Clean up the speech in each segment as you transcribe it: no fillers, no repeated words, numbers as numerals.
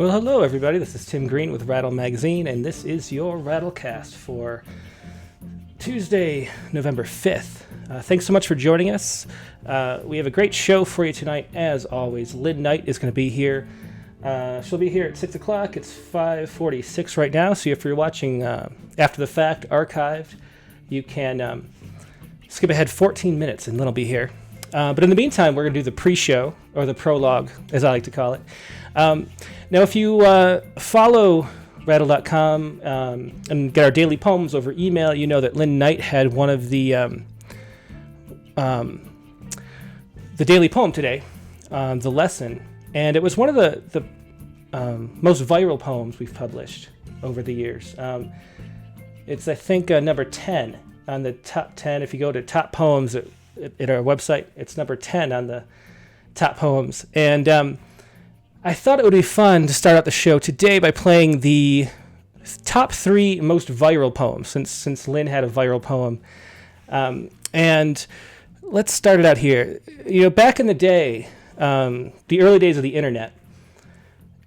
Well, hello everybody, this is Tim Green with Rattle Magazine, and this is your Rattlecast for Tuesday, November 5th. Thanks so much for joining us. We have a great show for you tonight, as always. Lynn Knight is going to be here. She'll be here at 6 o'clock. It's 5:46 right now, so if you're watching after the fact, archived, you can skip ahead 14 minutes and Lynn will be here. But in the meantime, we're going to do the pre-show, or the prologue, as I like to call it. Now, if you follow Rattle.com and get our daily poems over email, you know that Lynn Knight had one of the daily poem today, the lesson, and it was one of the most viral poems we've published over the years. It's, I think, number 10 on the top 10. If you go to top poems at our website, it's number 10 on the top poems. And I thought it would be fun to start out the show today by playing the top 3 most viral poems, since Lynn had a viral poem. And let's start it out here. You know, back in the day, the early days of the internet,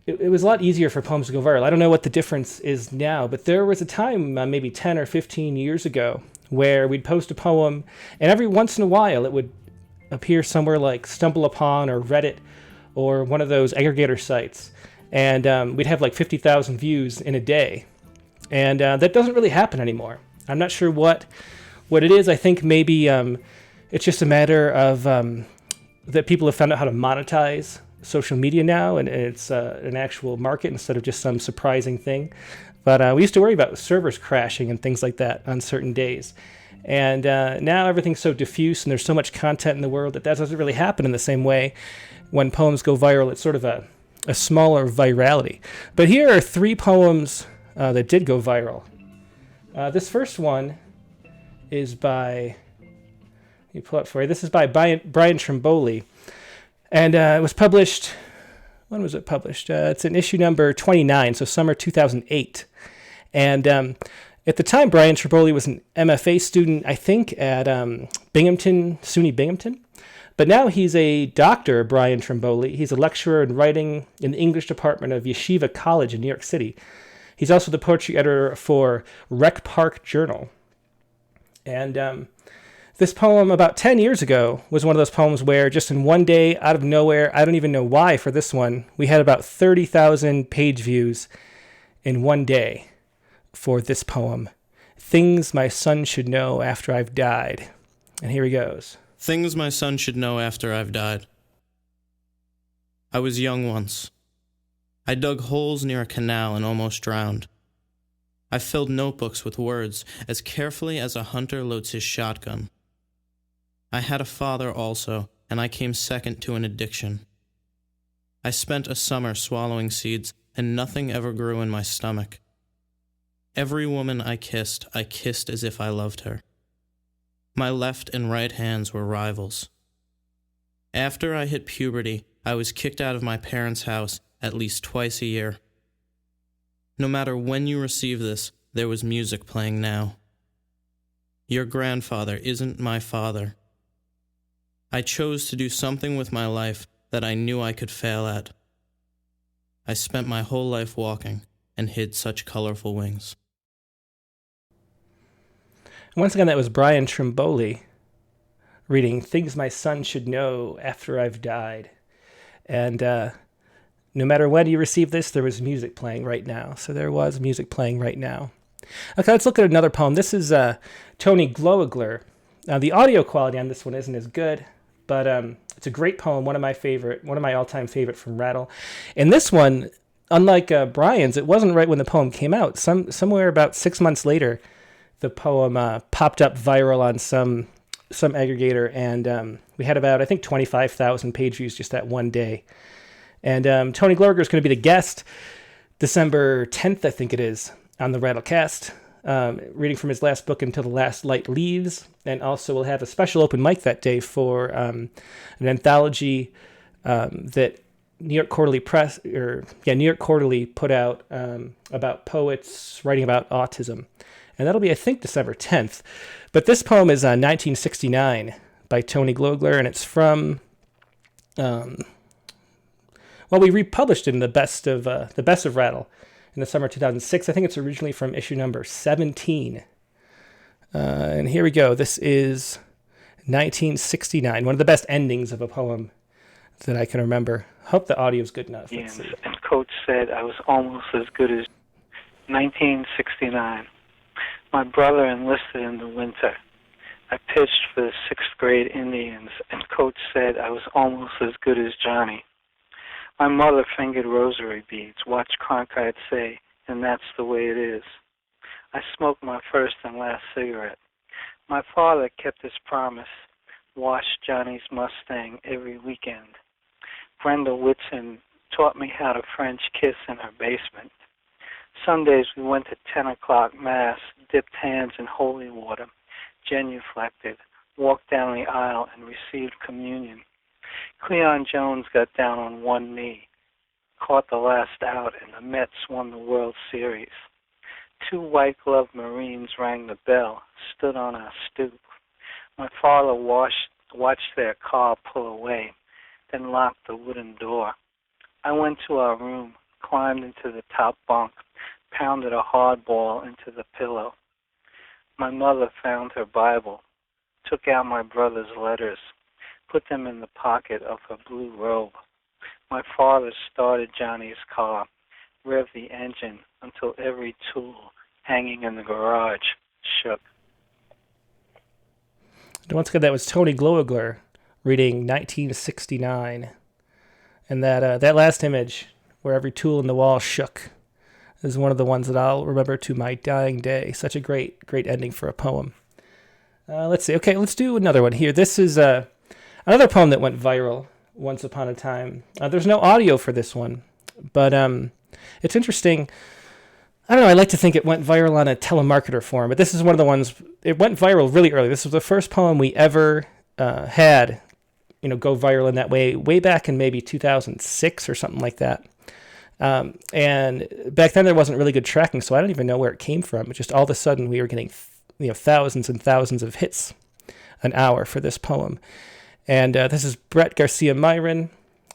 it was a lot easier for poems to go viral. I don't know what the difference is now, but there was a time, maybe 10 or 15 years ago, where we'd post a poem, and every once in a while it would appear somewhere like Stumble Upon or Reddit or one of those aggregator sites, and we'd have like 50,000 views in a day. And that doesn't really happen anymore. I'm not sure what it is. I think maybe it's just a matter of that people have found out how to monetize social media now, and it's an actual market instead of just some surprising thing. But we used to worry about servers crashing and things like that on certain days. And now everything's so diffuse and there's so much content in the world that doesn't really happen in the same way. When poems go viral, it's sort of a smaller virality. But here are 3 poems that did go viral. This first one is by, let me pull up for you. This is by Brian Trimboli. And it was published, when was it published? It's in issue number 29, so summer 2008. And at the time, Brian Trimboli was an MFA student, I think, at Binghamton, SUNY Binghamton. But now he's a doctor, Brian Trimboli. He's a lecturer in writing in the English department of Yeshiva College in New York City. He's also the poetry editor for Rec Park Journal. And this poem, about 10 years ago, was one of those poems where just in one day, out of nowhere, I don't even know why for this one, we had about 30,000 page views in one day for this poem. Things My Son Should Know After I've Died. And here he goes. Things my son should know after I've died. I was young once. I dug holes near a canal and almost drowned. I filled notebooks with words as carefully as a hunter loads his shotgun. I had a father also, and I came second to an addiction. I spent a summer swallowing seeds, and nothing ever grew in my stomach. Every woman I kissed as if I loved her. My left and right hands were rivals. After I hit puberty, I was kicked out of my parents' house at least twice a year. No matter when you receive this, there was music playing now. Your grandfather isn't my father. I chose to do something with my life that I knew I could fail at. I spent my whole life walking and hid such colorful wings. Once again, that was Brian Trimboli reading Things My Son Should Know After I've Died. And no matter when you receive this, there was music playing right now. So there was music playing right now. Okay, let's look at another poem. This is Tony Gloeggler. The audio quality on this one isn't as good, but it's a great poem, one of my all-time favorite from Rattle. And this one, unlike Brian's, it wasn't right when the poem came out. Somewhere about 6 months later, the poem popped up viral on some aggregator, and we had about, I think, 25,000 page views just that one day. And Tony Gloeggler is going to be the guest December 10th, I think it is, on the Rattlecast, reading from his last book, Until the Last Light Leaves, and also we'll have a special open mic that day for an anthology that New York Quarterly put out about poets writing about autism. And that'll be, I think, December 10th. But this poem is 1969 by Tony Gloeggler, and it's from well, we republished it in the best of Rattle in the summer of 2006. I think it's originally from issue number 17. And here we go. This is 1969, one of the best endings of a poem that I can remember. Hope the audio's good enough. Yes, and Coach said I was almost as good as 1969. My brother enlisted in the winter. I pitched for the 6th grade Indians, and Coach said I was almost as good as Johnny. My mother fingered rosary beads, watched Cronkite say, and that's the way it is. I smoked my first and last cigarette. My father kept his promise, washed Johnny's Mustang every weekend. Brenda Whitson taught me how to French kiss in her basement. Sundays we went to 10 o'clock Mass, dipped hands in holy water, genuflected, walked down the aisle, and received communion. Cleon Jones got down on one knee, caught the last out, and the Mets won the World Series. 2 white-gloved Marines rang the bell, stood on our stoop. My father watched their car pull away, then locked the wooden door. I went to our room, climbed into the top bunk, pounded a hard ball into the pillow. My mother found her Bible, took out my brother's letters, put them in the pocket of her blue robe. My father started Johnny's car, revved the engine until every tool hanging in the garage shook. Once again, that was Tony Gloeggler reading 1969. And that last image, where every tool in the wall shook, is one of the ones that I'll remember to my dying day. Such a great ending for a poem. Let's see. Okay, let's do another one here. This is another poem that went viral once upon a time. There's no audio for this one, but it's interesting. I don't know, I like to think it went viral on a telemarketer forum, but this is one of the ones, it went viral really early. This was the first poem we ever had, go viral in that way back in maybe 2006 or something like that. And back then there wasn't really good tracking, so I don't even know where it came from. But just all of a sudden we were getting, thousands and thousands of hits an hour for this poem. And this is Brett Garcia Myhren.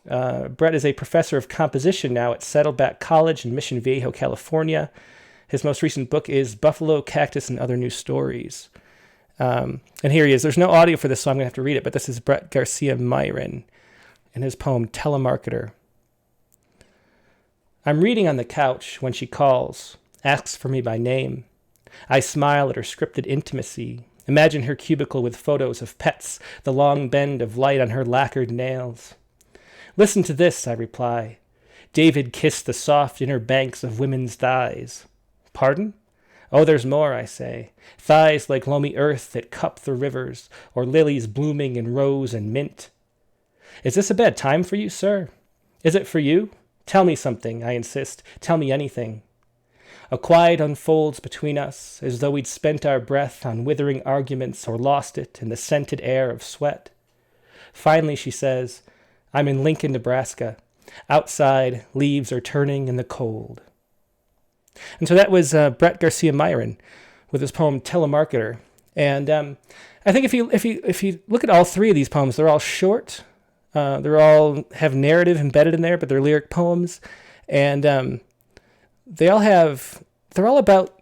Brett is a professor of composition now at Saddleback College in Mission Viejo, California. His most recent book is Buffalo, Cactus, and Other New Stories. And here he is. There's no audio for this, so I'm going to have to read it, but this is Brett Garcia Myhren in his poem Telemarketer. I'm reading on the couch when she calls, asks for me by name. I smile at her scripted intimacy, imagine her cubicle with photos of pets, the long bend of light on her lacquered nails. Listen to this, I reply. David kissed the soft inner banks of women's thighs. Pardon? Oh, there's more, I say. Thighs like loamy earth that cup the rivers, or lilies blooming in rose and mint. Is this a bad time for you, sir? Is it for you? Tell me something, I insist. Tell me anything. A quiet unfolds between us, as though we'd spent our breath on withering arguments or lost it in the scented air of sweat. Finally, she says, I'm in Lincoln, Nebraska. Outside, leaves are turning in the cold. And so that was Brett Garcia Myhren with his poem Telemarketer. And I think if you look at all three of these poems, they're all short. They're all have narrative embedded in there, but they're lyric poems. And they're all about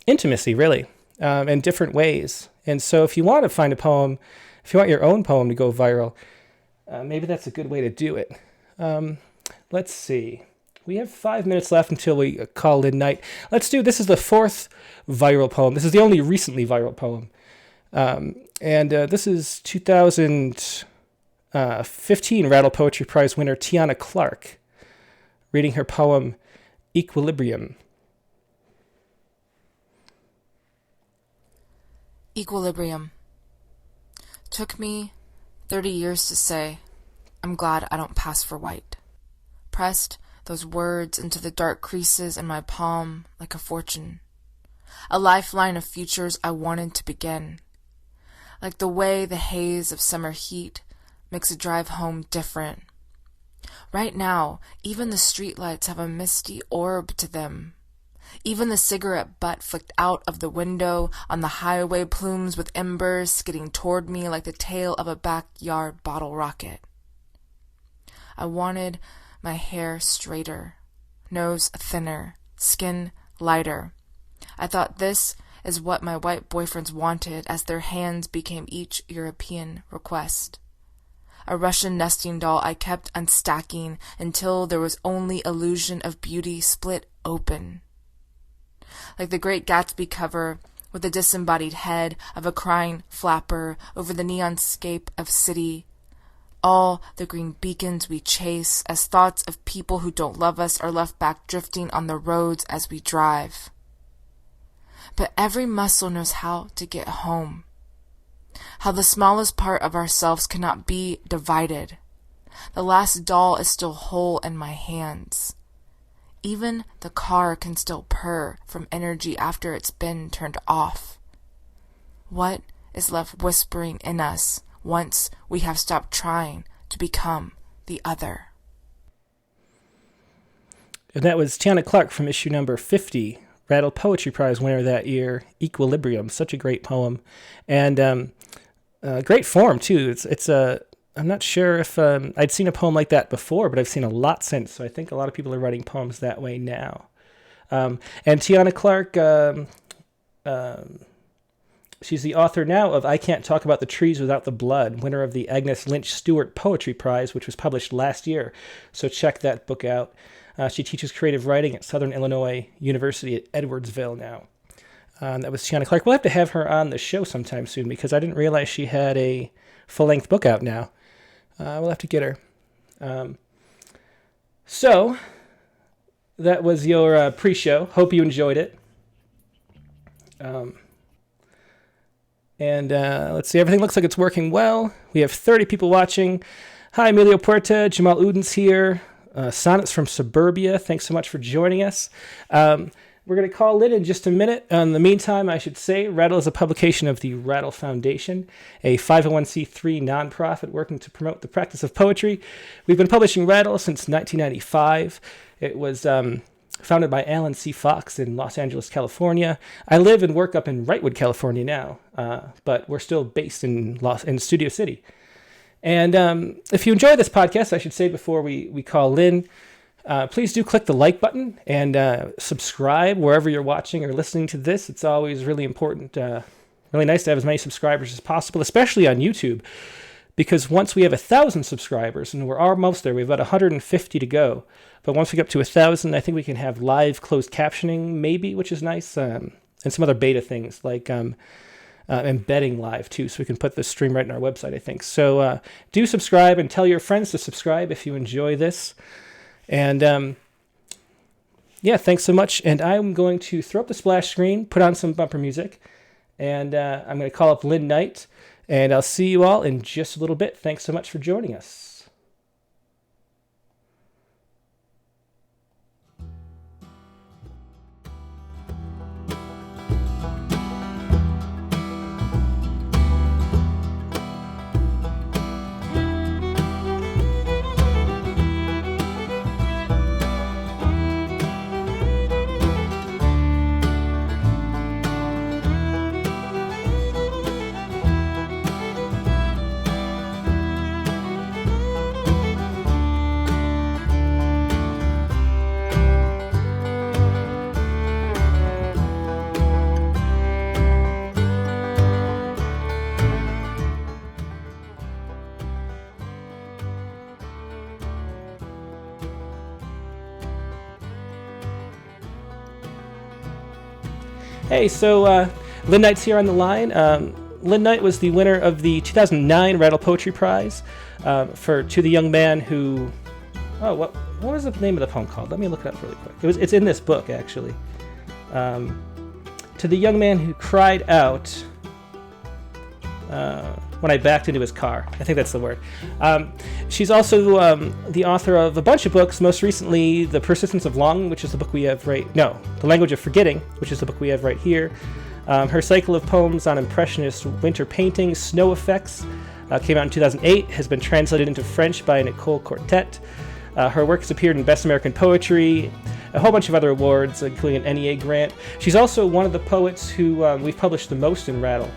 intimacy, really, in different ways. And so if you want to find a poem, if you want your own poem to go viral, maybe that's a good way to do it. Let's see. We have 5 minutes left until we call Lynn Knight. This is the fourth viral poem. This is the only recently viral poem. And this is 2015 Rattle Poetry Prize winner Tiana Clark reading her poem Equilibrium. Equilibrium. Took me 30 years to say, I'm glad I don't pass for white. Pressed those words into the dark creases in my palm like a fortune. A lifeline of futures I wanted to begin. Like the way the haze of summer heat makes a drive home different. Right now, even the streetlights have a misty orb to them. Even the cigarette butt flicked out of the window on the highway plumes with embers skidding toward me like the tail of a backyard bottle rocket. I wanted my hair straighter, nose thinner, skin lighter. I thought this is what my white boyfriends wanted as their hands became each European request. A Russian nesting doll I kept unstacking until there was only illusion of beauty split open. Like the Great Gatsby cover with the disembodied head of a crying flapper over the neon scape of city, all the green beacons we chase as thoughts of people who don't love us are left back drifting on the roads as we drive. But every muscle knows how to get home, how the smallest part of ourselves cannot be divided. The last doll is still whole in my hands. Even the car can still purr from energy after it's been turned off. What is left whispering in us once we have stopped trying to become the other? And that was Tiana Clark from issue number 50, Rattle Poetry Prize winner that year, Equilibrium. Such a great poem. And great form, too. I'm not sure if I'd seen a poem like that before, but I've seen a lot since. So I think a lot of people are writing poems that way now. And Tiana Clark, she's the author now of I Can't Talk About the Trees Without the Blood, winner of the Agnes Lynch Stewart Poetry Prize, which was published last year. So check that book out. She teaches creative writing at Southern Illinois University at Edwardsville now. That was Tiana Clark. We'll have to have her on the show sometime soon because I didn't realize she had a full-length book out now. We'll have to get her. So, that was your pre-show. Hope you enjoyed it. Let's see, everything looks like it's working well. We have 30 people watching. Hi, Emilio Puerta, Jamal Uden's here. Sonnets from Suburbia, thanks so much for joining us. We're going to call Lynne in just a minute. In the meantime, I should say, Rattle is a publication of the Rattle Foundation, a 501c3 nonprofit working to promote the practice of poetry. We've been publishing Rattle since 1995. It was founded by Alan C. Fox in Los Angeles, California. I live and work up in Wrightwood, California now, but we're still based in Studio City. And if you enjoy this podcast, I should say before we call Lynne, please do click the like button and subscribe wherever you're watching or listening to this. It's always really important, really nice to have as many subscribers as possible, especially on YouTube, because once we have 1,000 subscribers, and we're almost there, we have about 150 to go, but once we get up to 1,000, I think we can have live closed captioning maybe, which is nice, and some other beta things like embedding live too, so we can put the stream right on our website, I think. So do subscribe and tell your friends to subscribe if you enjoy this. And yeah, thanks so much. And I'm going to throw up the splash screen, put on some bumper music, and I'm going to call up Lynn Knight, and I'll see you all in just a little bit. Thanks so much for joining us. Hey, so Lynn Knight's here on the line. Lynn Knight was the winner of the 2009 Rattle Poetry Prize for To the Young Man Who... Oh, what was the name of the poem called? Let me look it up really quick. It's in this book, actually. To the Young Man Who Cried Out when I backed into his car. I think that's the word. She's also the author of a bunch of books, most recently The Persistence of Longing, which is the book we have The Language of Forgetting, which is the book we have right here. Her cycle of poems on Impressionist winter painting, Snow Effects, came out in 2008, has been translated into French by Nicole Quartet. Her work has appeared in Best American Poetry, a whole bunch of other awards, including an NEA grant. She's also one of the poets who we've published the most in Rattle.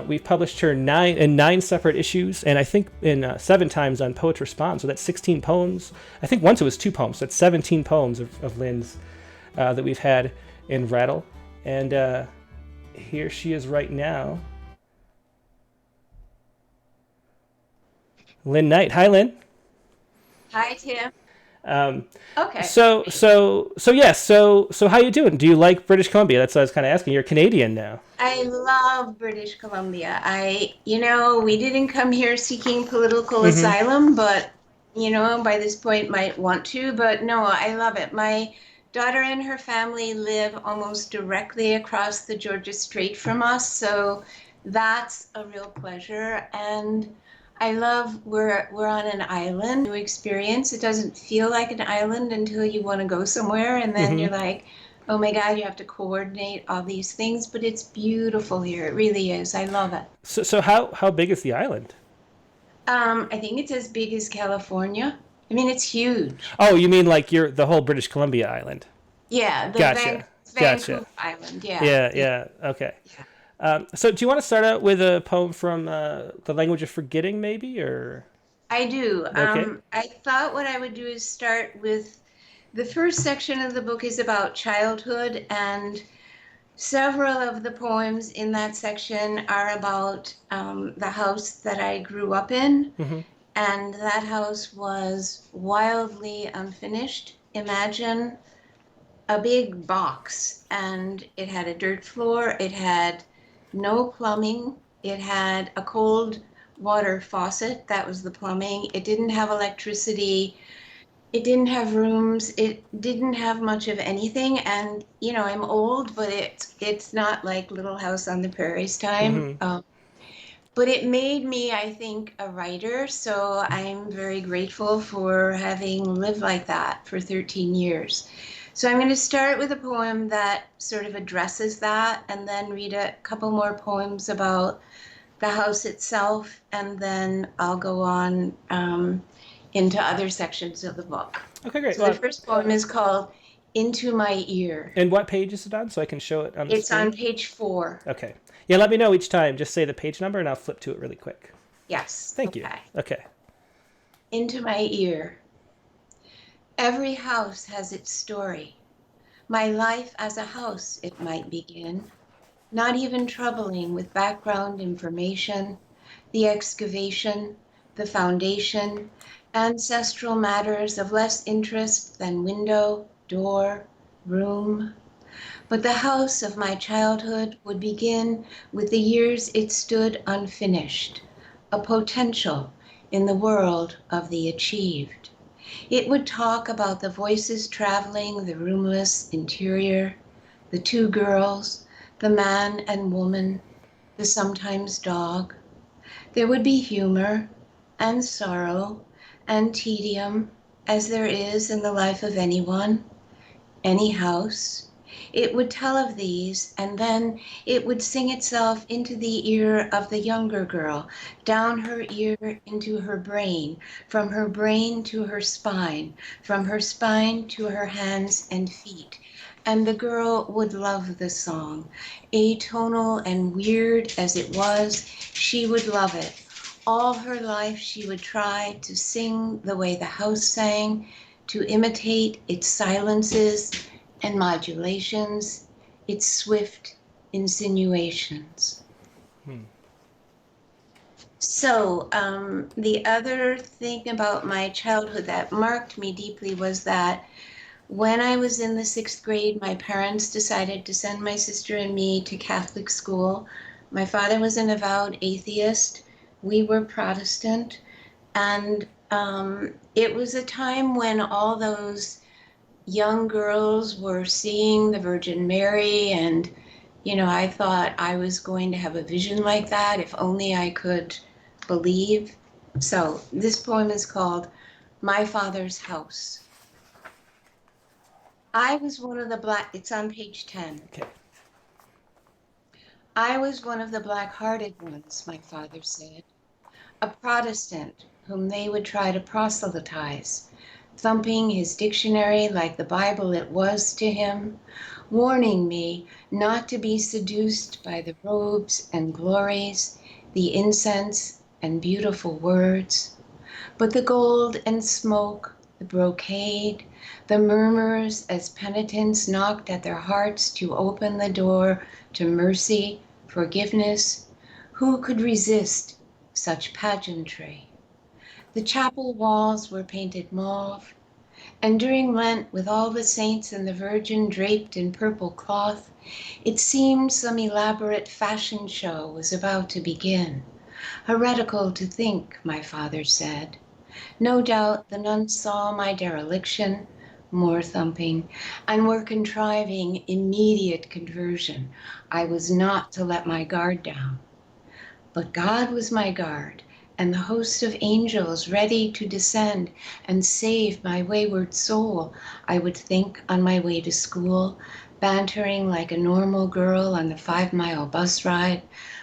We've published her nine separate issues, and I think in 7 times on Poets Respond. So that's 16 poems. I think once it was 2 poems. So that's 17 poems of Lynn's that we've had in Rattle. And here she is right now. Lynn Knight. Hi, Lynn. Hi, Tim. Okay. So how you doing? Do you like British Columbia? That's what I was kind of asking. You're Canadian now. I love British Columbia. We didn't come here seeking political asylum, but, by this point might want to. But no, I love it. My daughter and her family live almost directly across the Georgia Strait from us, so that's a real pleasure. And I love we're on an island. New experience. It doesn't feel like an island until you want to go somewhere, and then you're like, oh my God, you have to coordinate all these things. But it's beautiful here. It really is. I love it. So how big is the island? I think it's as big as California. I mean, it's huge. Oh, you mean like the whole British Columbia island? Yeah, the Gotcha. Vancouver Island. Yeah. Yeah. Okay. Yeah. So do you want to start out with a poem from The Language of Forgetting, maybe, or? I do. Okay. I thought what I would do is start with the first section of the book is about childhood, and several of the poems in that section are about the house that I grew up in. And that house was wildly unfinished. Imagine a big box, and it had a dirt floor. It had no plumbing. It had a cold water faucet. That was the plumbing. It didn't have electricity. It didn't have rooms. It didn't have much of anything. And, I'm old, but it's not like Little House on the Prairie's time. But it made me, I think, a writer. So I'm very grateful for having lived like that for 13 years. So I'm going to start with a poem that sort of addresses that, and then read a couple more poems about the house itself, and then I'll go on into other sections of the book. Okay, great. So the first poem is called Into My Ear. And what page is it on, so I can show it on the screen? It's on page 4. Okay. Yeah, let me know each time. Just say the page number, and I'll flip to it really quick. Yes. Thank you. Okay. Into my ear. Every house has its story. My life as a house, it might begin. Not even troubling with background information, the excavation, the foundation, ancestral matters of less interest than window, door, room. But the house of my childhood would begin with the years it stood unfinished, a potential in the world of the achieved. It would talk about the voices traveling the roomless interior, the 2 girls, the man and woman, the sometimes dog. There would be humor and sorrow and tedium, as there is in the life of anyone, any house. It would tell of these, and then it would sing itself into the ear of the younger girl, down her ear into her brain, from her brain to her spine, from her spine to her hands and feet. And the girl would love the song. Atonal and weird as it was, she would love it. All her life she would try to sing the way the house sang, to imitate its silences and modulations, its swift insinuations. So the other thing about my childhood that marked me deeply was that when I was in the 6th grade, my parents decided to send my sister and me to Catholic school. My father was an avowed atheist. We were Protestant. And it was a time when all those young girls were seeing the Virgin Mary, and I thought I was going to have a vision like that if only I could believe. So this poem is called My Father's House. I was one of the it's on page 10. Okay. I was one of the black-hearted ones, my father said, a Protestant whom they would try to proselytize. thumping his dictionary like the Bible it was to him, warning me not to be seduced by the robes and glories, the incense and beautiful words, but the gold and smoke, the brocade, the murmurs as penitents knocked at their hearts to open the door to mercy, forgiveness. Who could resist such pageantry? The chapel walls were painted mauve, and during Lent, with all the saints and the Virgin draped in purple cloth, it seemed some elaborate fashion show was about to begin. Heretical to think, my father said. No doubt the nuns saw my dereliction, more thumping, and were contriving immediate conversion. I was not to let my guard down. But God was my guard, and the host of angels ready to descend and save my wayward soul, I would think on my way to school, bantering like a normal girl on the 5-mile bus ride,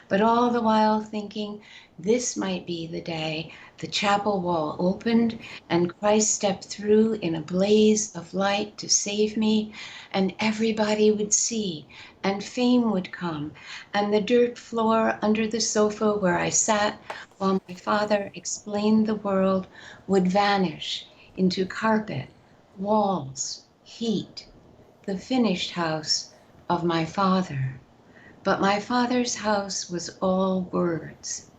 but all the while thinking this might be the day the chapel wall opened and Christ stepped through in a blaze of light to save me, and everybody would see, and fame would come, and the dirt floor under the sofa where I sat while my father explained the world would vanish into carpet, walls, heat, the finished house of my father. But my father's house was all words.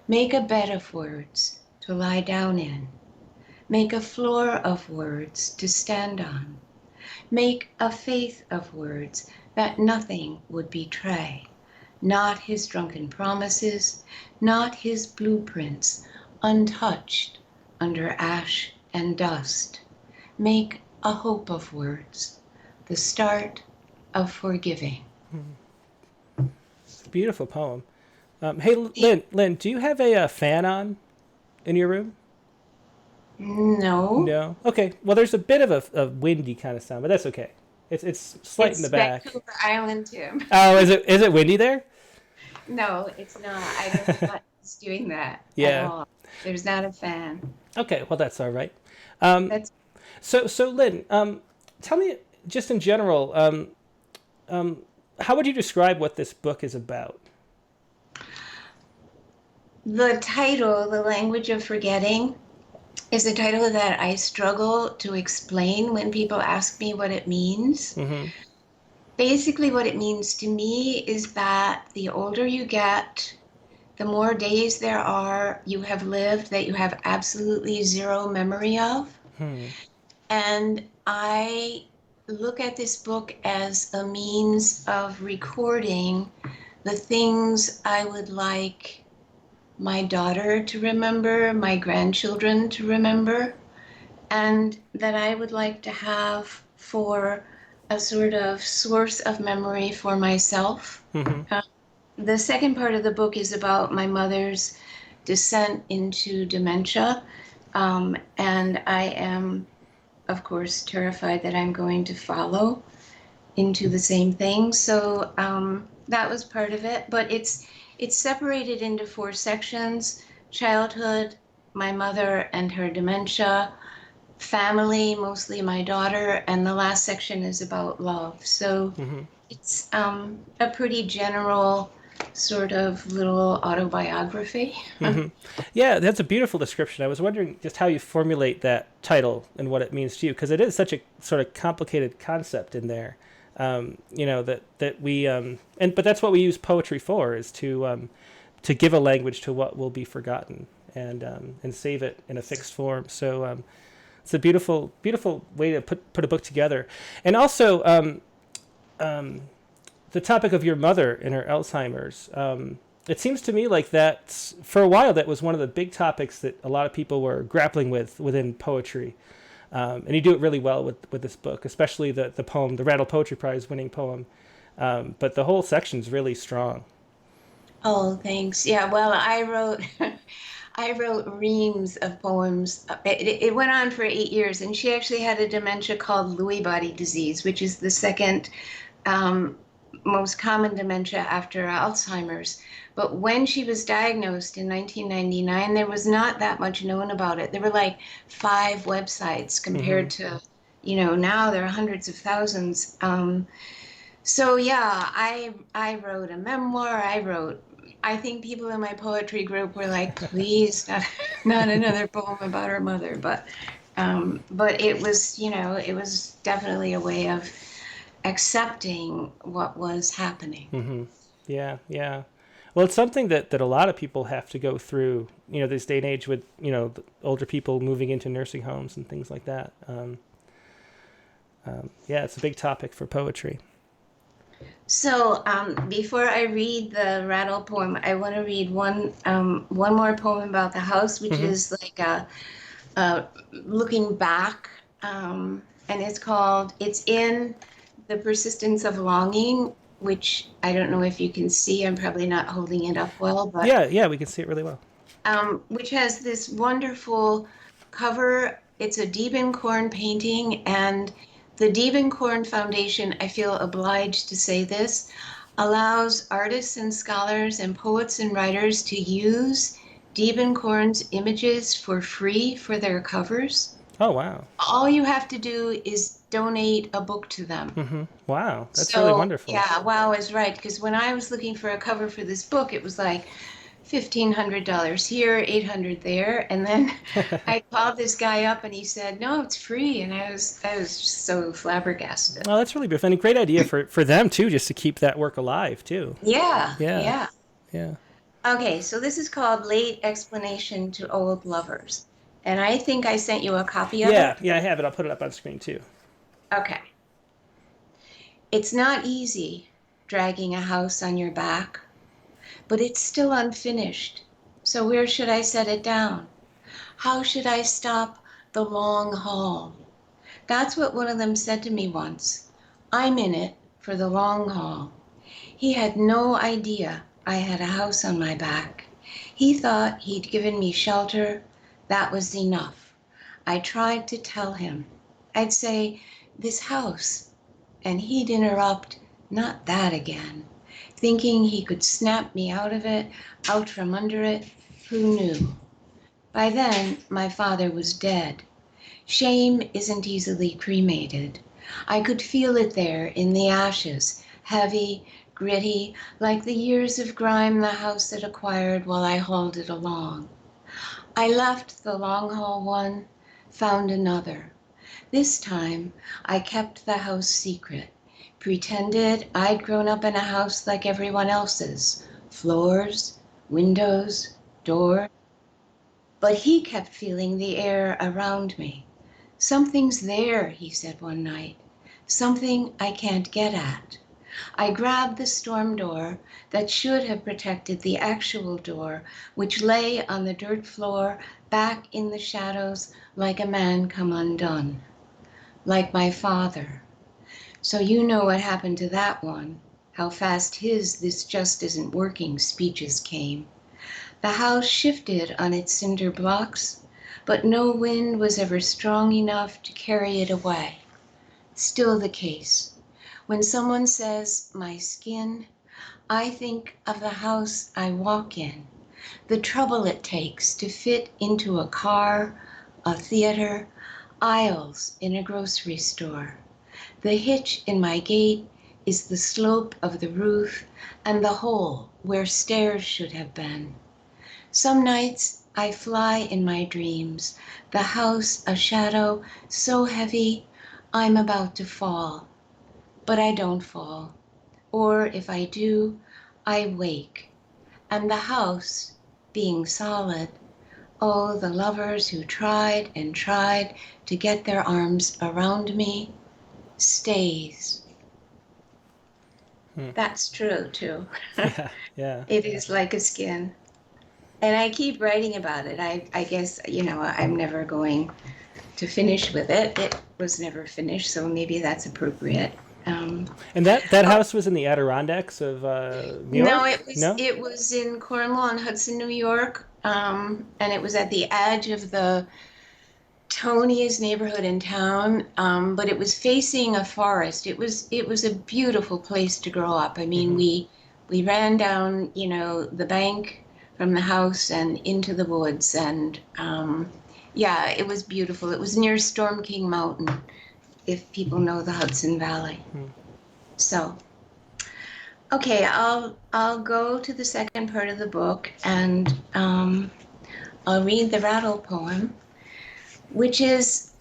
Make a bed of words to lie down in. Make a floor of words to stand on. Make a faith of words that nothing would betray. Not his drunken promises, not his blueprints, untouched under ash and dust. Make a hope of words, the start of forgiving. Beautiful poem. Hey, Lynn, do you have a fan on in your room? No. No. Okay. Well, there's a bit of a windy kind of sound, but that's okay. It's slight in the back. It's Vancouver Island, Tim. Oh, is it windy there? No, it's not. I don't want us doing that Yeah. at all. There's not a fan. Okay. Well, that's all right. That's So Lynn, tell me just in general, how would you describe what this book is about? the title, The Language of Forgetting, is a title that I struggle to explain when people ask me what it means. Mm-hmm. Basically, what it means to me is that the older you get, the more days there are you have lived that you have absolutely zero memory of. And I look at this book as a means of recording the things I would like my daughter to remember, my grandchildren to remember, and that I would like to have for a sort of source of memory for myself. Mm-hmm. The second part of the book is about my mother's descent into dementia, and I am, of course, terrified that I'm going to follow into the same thing. So that was part of it, but it's separated into 4 sections: childhood, my mother and her dementia, family, mostly my daughter, and the last section is about love. So it's a pretty general sort of little autobiography. Yeah, that's a beautiful description. I was wondering just how you formulate that title and what it means to you, because it is such a sort of complicated concept in there. That we but that's what we use poetry for, is to give a language to what will be forgotten and save it in a fixed form. So it's a beautiful way to put a book together. And also the topic of your mother and her Alzheimer's. It seems to me like that for a while that was one of the big topics that a lot of people were grappling with within poetry. And you do it really well with this book, especially the poem, the Rattle Poetry Prize winning poem. But the whole section's really strong. Oh, thanks. Yeah, well, I wrote reams of poems. It went on for 8 years, and she actually had a dementia called Lewy body disease, which is the second most common dementia after Alzheimer's. But when she was diagnosed in 1999, there was not that much known about it. There were like 5 websites compared to, now there are hundreds of thousands. So yeah, I wrote a memoir. I think people in my poetry group were like, please, not another poem about her mother. But it was, it was definitely a way of accepting what was happening. Mm-hmm. Yeah, yeah. Well, it's something that a lot of people have to go through, this day and age with, the older people moving into nursing homes and things like that. Yeah, it's a big topic for poetry. So before I read the Rattle poem, I want to read one more poem about the house, which is like looking back, and it's in The Persistence of Longing, which I don't know if you can see. I'm probably not holding it up well, but yeah, we can see it really well. Which has this wonderful cover. It's a Diebenkorn painting, and the Diebenkorn Foundation, I feel obliged to say this, allows artists and scholars and poets and writers to use Diebenkorn's images for free for their covers. Oh, wow. All you have to do is donate a book to them. Mm-hmm. Wow, that's really wonderful. Yeah, wow is right, because when I was looking for a cover for this book, it was like $1,500 here, $800 there, and then I called this guy up and he said, "No, it's free," and I was just so flabbergasted. Oh, that's really beautiful, and a great idea for them too, just to keep that work alive too. Yeah. Yeah. Okay, so this is called Late Explanation to Old Lovers, and I think I sent you a copy of it. Yeah, I have it. I'll put it up on screen too. Okay. It's not easy dragging a house on your back, but it's still unfinished. So where should I set it down? How should I stop the long haul? That's what one of them said to me once. I'm in it for the long haul. He had no idea I had a house on my back. He thought he'd given me shelter. That was enough. I tried to tell him. I'd say, "This house," and he'd interrupt, "Not that again," thinking he could snap me out of it, out from under it. Who knew? By then, my father was dead. Shame isn't easily cremated. I could feel it there in the ashes, heavy, gritty, like the years of grime the house had acquired while I hauled it along. I left the long haul one, found another. This time, I kept the house secret, pretended I'd grown up in a house like everyone else's, floors, windows, doors. But he kept feeling the air around me. "Something's there," he said one night, "something I can't get at." I grabbed the storm door that should have protected the actual door, which lay on the dirt floor back in the shadows like a man come undone. Like my father. So you know what happened to that one, how fast his "this just isn't working" speeches came. The house shifted on its cinder blocks, but no wind was ever strong enough to carry it away. Still the case. When someone says "my skin," I think of the house I walk in, the trouble it takes to fit into a car, a theater, aisles in a grocery store. The hitch in my gait is the slope of the roof and the hole where stairs should have been. Some nights I fly in my dreams, the house a shadow so heavy I'm about to fall. But I don't fall, or if I do, I wake. And the house, being solid, oh, the lovers who tried and tried to get their arms around me, stays. That's true, too. Yeah. It is like a skin. And I keep writing about it. I guess, I'm never going to finish with it. It was never finished, so maybe that's appropriate. And that house was in the Adirondacks of New York? It was in Cornwall and Hudson, New York, and it was at the edge of the toniest neighborhood in town, but it was facing a forest. It was a beautiful place to grow up. I mean, we ran down, the bank from the house and into the woods, and yeah, it was beautiful. It was near Storm King Mountain, if people know the Hudson Valley. So, okay, I'll go to the second part of the book, and I'll read the Rattle poem, which is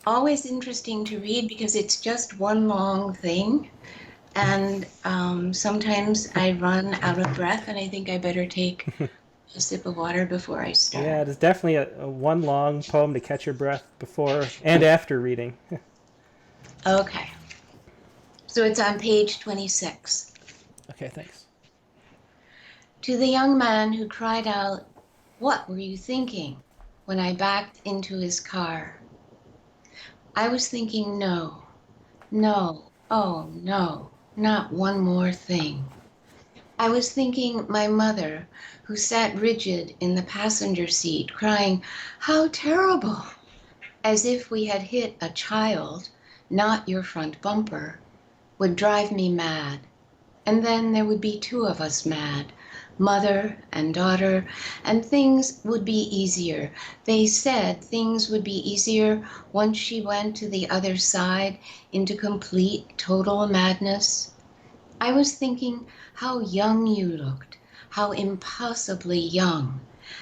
always interesting to read because it's just one long thing. And sometimes I run out of breath, and I think I better take a sip of water before I start. Yeah, it is definitely a one long poem to catch your breath before and after reading. Okay. So it's on page 26. Okay, thanks. To the young man who cried out, "What were you thinking?" when I backed into his car. I was thinking, no, oh no, not one more thing. I was thinking my mother, who sat rigid in the passenger seat, crying, "How terrible!" as if we had hit a child, not your front bumper, would drive me mad. And then there would be two of us mad, mother and daughter, and things would be easier. They said things would be easier once she went to the other side into complete, total madness. I was thinking how young you looked, how impossibly young,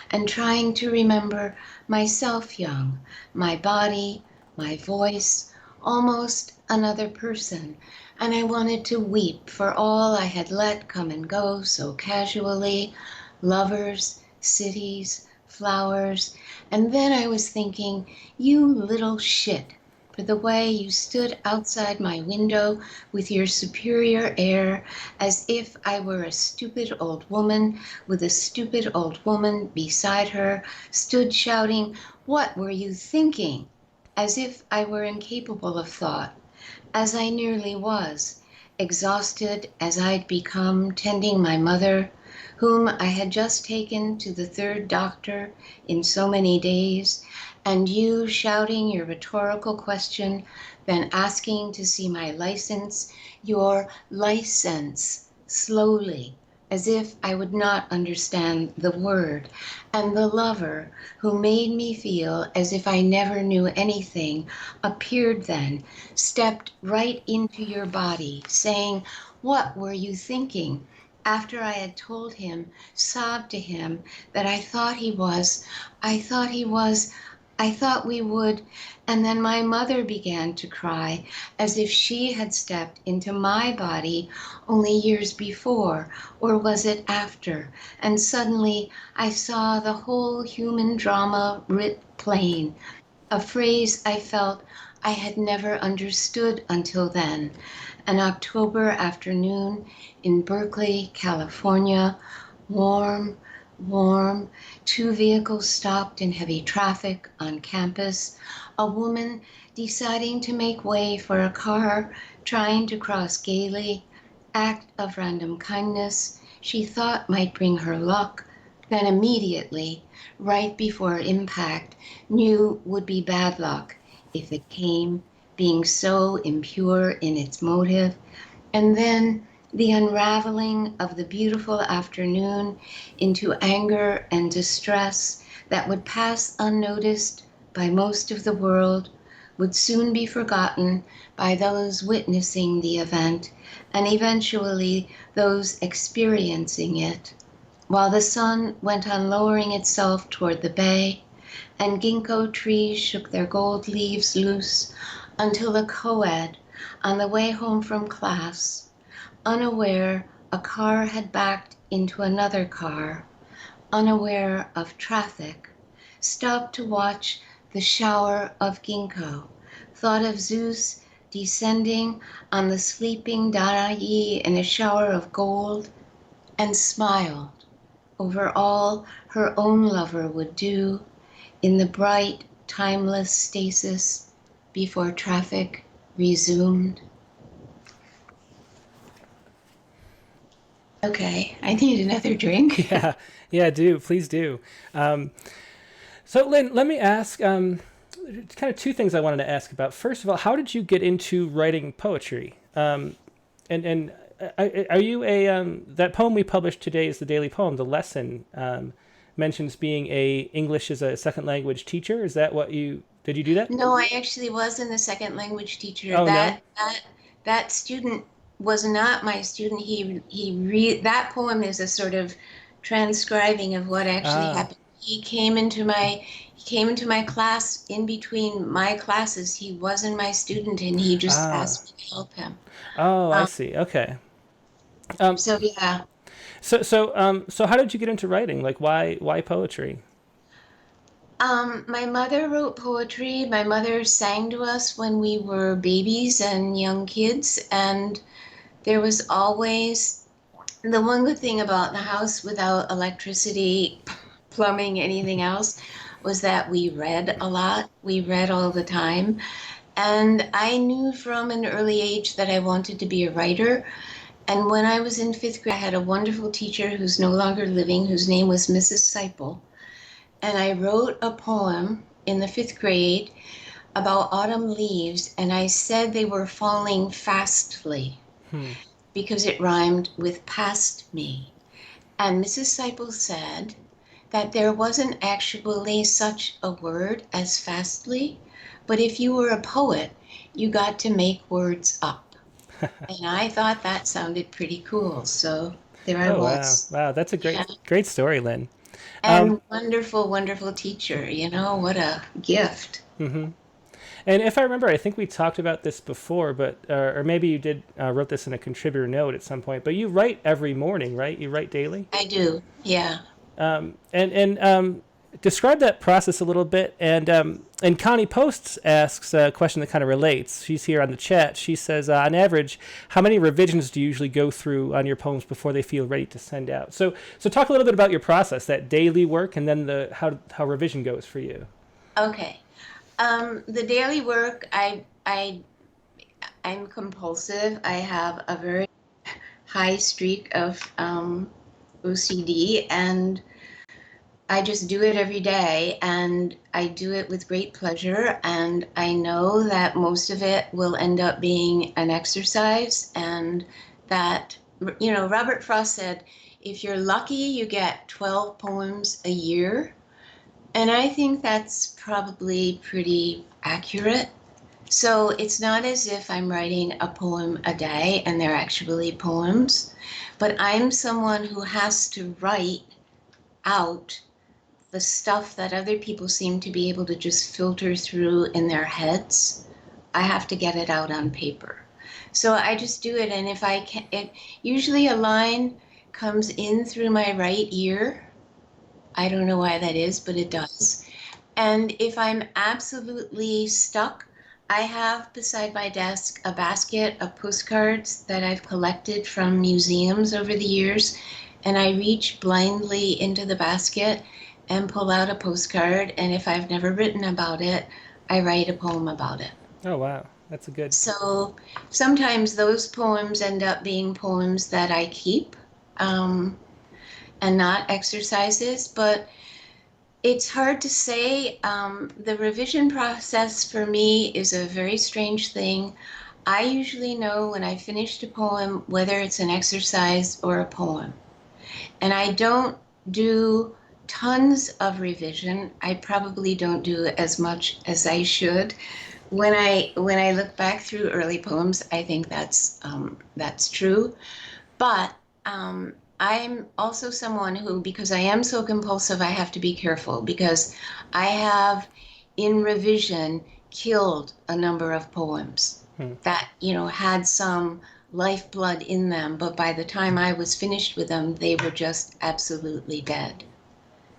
and trying to remember myself young, my body, my voice, almost another person, and I wanted to weep for all I had let come and go so casually, lovers, cities, flowers, and then I was thinking, you little shit, for the way you stood outside my window with your superior air, as if I were a stupid old woman with a stupid old woman beside her, stood shouting, "What were you thinking?" as if I were incapable of thought, as I nearly was, exhausted as I'd become tending my mother, whom I had just taken to the third doctor in so many days, and you shouting your rhetorical question, then asking to see my license, your license, slowly, as if I would not understand the word, and the lover who made me feel as if I never knew anything appeared then, stepped right into your body, saying, "What were you thinking?" after I had told him, sobbed to him, that I thought we would, and then my mother began to cry as if she had stepped into my body only years before, or was it after? And suddenly I saw the whole human drama writ plain, a phrase I felt I had never understood until then. An October afternoon in Berkeley, California, warm, warm, two vehicles stopped in heavy traffic on campus, a woman deciding to make way for a car trying to cross gaily, act of random kindness she thought might bring her luck, then immediately, right before impact, knew would be bad luck if it came, being so impure in its motive, and then the unraveling of the beautiful afternoon into anger and distress that would pass unnoticed by most of the world, would soon be forgotten by those witnessing the event, and eventually those experiencing it, while the sun went on lowering itself toward the bay, and ginkgo trees shook their gold leaves loose, until a co-ed, on the way home from class, unaware a car had backed into another car, unaware of traffic, stopped to watch the shower of ginkgo, thought of Zeus descending on the sleeping Danae in a shower of gold, and smiled over all her own lover would do in the bright, timeless stasis before traffic resumed. Okay, I need another drink. Yeah, do. Please do. So, Lynn, let me ask kind of two things I wanted to ask about. First of all, how did you get into writing poetry? And are you that poem we published today is the daily poem, the lesson, mentions being a English as a second language teacher. Is that did you do that? No, I actually wasn't a second language teacher. Oh, no? That student was not my student. That poem is a sort of transcribing of what actually happened. He came into my class in between my classes. He wasn't my student, and he just asked me to help him. Oh, I see. Okay. So yeah. So how did you get into writing? Like, why poetry? My mother wrote poetry. My mother sang to us when we were babies and young kids, and there was always the one good thing about the house without electricity, plumbing, anything else, was that we read a lot. We read all the time. And I knew from an early age that I wanted to be a writer. And when I was in 5th grade, I had a wonderful teacher who's no longer living, whose name was Mrs. Seipel. And I wrote a poem in the 5th grade about autumn leaves, and I said they were falling fastly because it rhymed with past me. And Mrs. Seipel said that there wasn't actually such a word as fastly, but if you were a poet, you got to make words up. And I thought that sounded pretty cool, so there I was. Wow, that's a great story, Lynn. And wonderful, wonderful teacher, what a gift. Mm-hmm. And if I remember, I think we talked about this before, but or maybe you did wrote this in a contributor note at some point, but you write every morning, right? You write daily? I do, yeah. And describe that process a little bit. And Connie Posts asks a question that kind of relates. She's here on the chat. She says, on average, how many revisions do you usually go through on your poems before they feel ready to send out? So talk a little bit about your process, that daily work, and then how revision goes for you. Okay. The daily work, I'm compulsive. I have a very high streak of OCD, and I just do it every day, and I do it with great pleasure, and I know that most of it will end up being an exercise, and that, Robert Frost said, if you're lucky, you get 12 poems a year, and I think that's probably pretty accurate. So it's not as if I'm writing a poem a day, and they're actually poems, but I'm someone who has to write out the stuff that other people seem to be able to just filter through in their heads. I have to get it out on paper. So I just do it, and if I can, usually a line comes in through my right ear. I don't know why that is, but it does. And if I'm absolutely stuck, I have beside my desk a basket of postcards that I've collected from museums over the years, and I reach blindly into the basket and pull out a postcard, and if I've never written about it, I write a poem about it. Oh, wow. That's a good... So sometimes those poems end up being poems that I keep and not exercises, but it's hard to say. The revision process for me is a very strange thing. I usually know when I finished a poem whether it's an exercise or a poem. And I don't do tons of revision. I probably don't do as much as I should. When I look back through early poems, I think that's true. But I'm also someone who, because I am so compulsive, I have to be careful, because I have, in revision, killed a number of poems that, had some lifeblood in them, but by the time I was finished with them, they were just absolutely dead.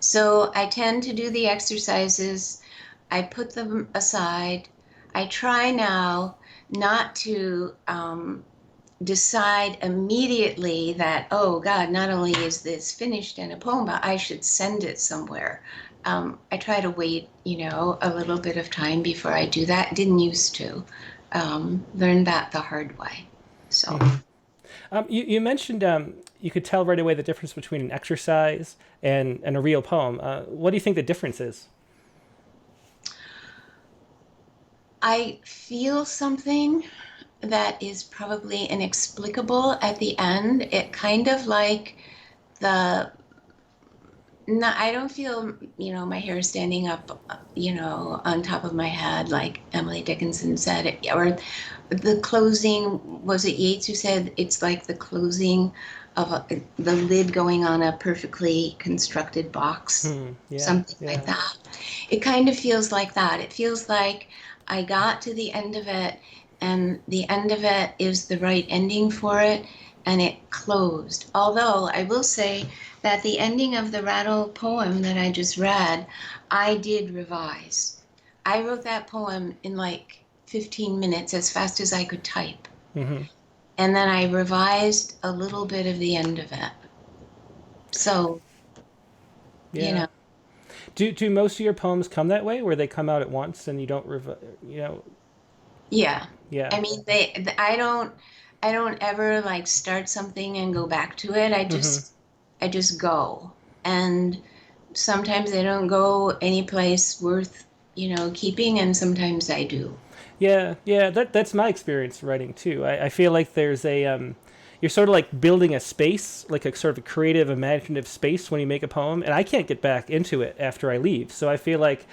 So I tend to do the exercises. I put them aside. I try now not to decide immediately that, oh God, not only is this finished in a poem, but I should send it somewhere. I try to wait, a little bit of time before I do that. Didn't used to. Learned that the hard way. So. You mentioned you could tell right away the difference between an exercise and a real poem. What do you think the difference is? I feel something that is probably inexplicable at the end. It kind of like the no, I don't feel, my hair standing up, on top of my head, like Emily Dickinson said, or the closing, was it Yeats who said it's like the closing of the lid going on a perfectly constructed box, Yeah, something like yeah. that. It kind of feels like that. It feels like I got to the end of it, and the end of it is the right ending for it, and it closed. Although I will say that the ending of the Rattle poem that I just read, I did revise. I wrote that poem in like 15 minutes as fast as I could type. Mm-hmm. And then I revised a little bit of the end of it. So, you Yeah. know, Do most of your poems come that way, where they come out at once and you don't yeah. Yeah. I mean, I don't ever like start something and go back to it. Mm-hmm. I just go. And sometimes I don't go any place worth, keeping, and sometimes I do. Yeah, yeah, that's my experience writing too. I feel like there's you're sort of like building a space, like a sort of a creative, imaginative space when you make a poem, and I can't get back into it after I leave. So I feel like,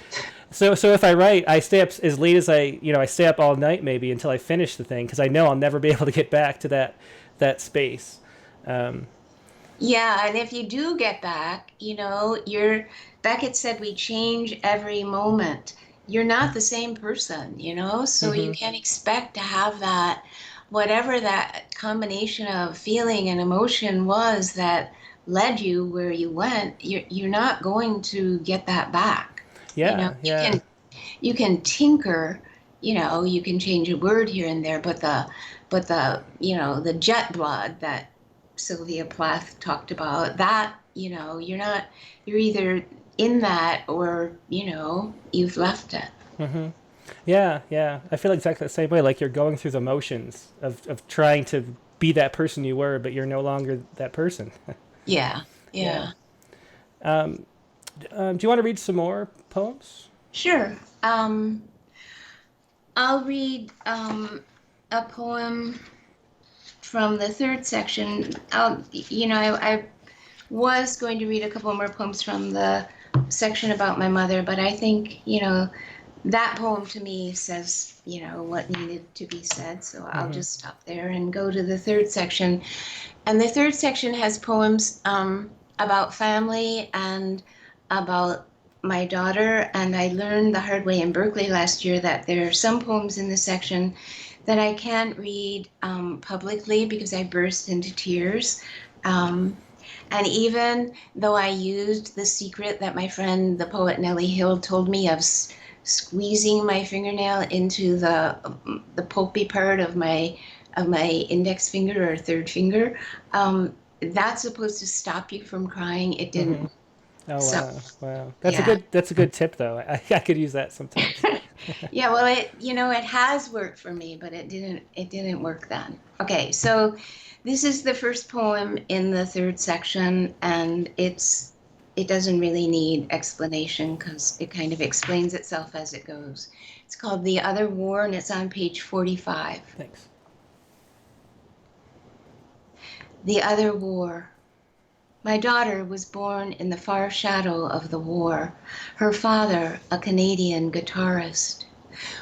so if I write, I stay up as late as I stay up all night maybe until I finish the thing because I know I'll never be able to get back to that space. Um, Yeah, and if you do get back, Beckett said we change every moment. You're not the same person, so you mm-hmm. can't expect to have that, whatever that combination of feeling and emotion was that led you where you went, you're not going to get that back. Yeah, You yeah. can tinker, you can change a word here and there, but the jet blood that Sylvia Plath talked about, that, you're either in that or, you've left it. Mm-hmm. Yeah, yeah. I feel exactly the same way. Like you're going through the motions of trying to be that person you were, but you're no longer that person. Yeah, Yeah. yeah. Do you want to read some more poems? Sure. I'll read a poem from the third section. I was going to read a couple more poems from the section about my mother, but I think, that poem to me says, what needed to be said. So I'll Mm-hmm. just stop there and go to the third section. And the third section has poems about family and about my daughter. And I learned the hard way in Berkeley last year that there are some poems in this section that I can't read publicly because I burst into tears. And even though I used the secret that my friend, the poet Nellie Hill, told me of squeezing my fingernail into the pulpy part of my index finger or third finger, that's supposed to stop you from crying. It Mm-hmm. didn't. Oh So wow, wow. yeah, That's a good tip though. I could use that sometimes. yeah. Well, it has worked for me, but it didn't work then. Okay, so this is the first poem in the third section, and it doesn't really need explanation because it kind of explains itself as it goes. It's called The Other War, and it's on page 45. Thanks. The Other War. My daughter was born in the far shadow of the war, her father a Canadian guitarist.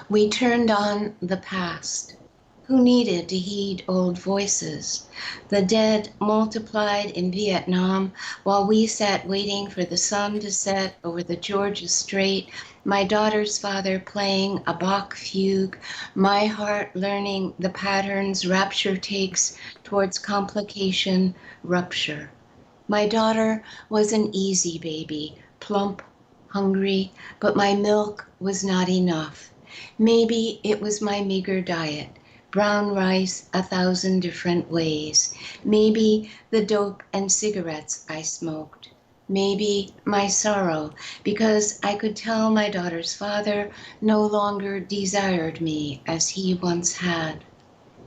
We turned on the past. Who needed to heed old voices? The dead multiplied in Vietnam while we sat waiting for the sun to set over the Georgia Strait, my daughter's father playing a Bach fugue, my heart learning the patterns rapture takes towards complication, rupture. My daughter was an easy baby, plump, hungry, but my milk was not enough. Maybe it was my meager diet, brown rice 1,000 different ways. Maybe the dope and cigarettes I smoked. Maybe my sorrow, because I could tell my daughter's father no longer desired me as he once had.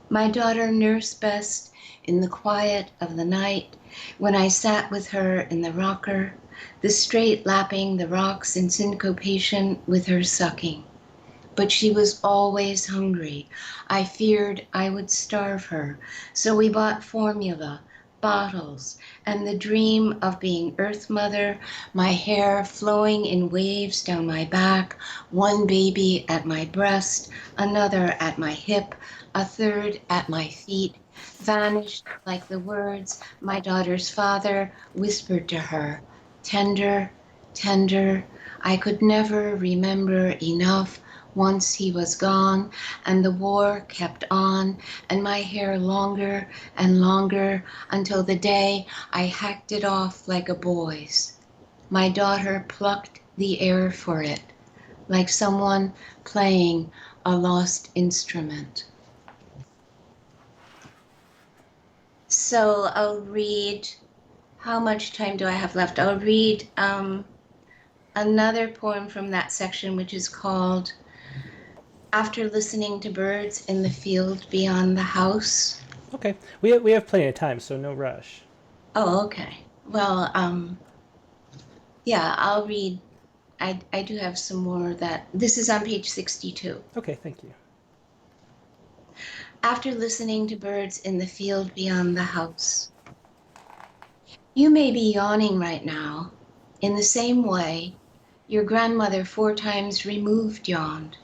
My daughter nursed best in the quiet of the night, when I sat with her in the rocker, the straight lapping the rocks in syncopation with her sucking. but she was always hungry. I feared I would starve her, so we bought formula, bottles, and the dream of being Earth Mother, my hair flowing in waves down my back, one baby at my breast, another at my hip, a third at my feet, vanished like the words my daughter's father whispered to her. Tender, tender, I could never remember enough. Once he was gone, and the war kept on, and my hair longer and longer until the day I hacked it off like a boy's. My daughter plucked the air for it, like someone playing a lost instrument. So I'll read, how much time do I have left? I'll read another poem from that section, which is called After Listening to Birds in the Field Beyond the House. Okay. We have plenty of time, so no rush. Oh, okay. Well, yeah, I'll read. I do have some more that, this is on page 62. Okay, thank you. After listening to birds in the field beyond the house. You may be yawning right now, in the same way your grandmother 4 times removed yawned,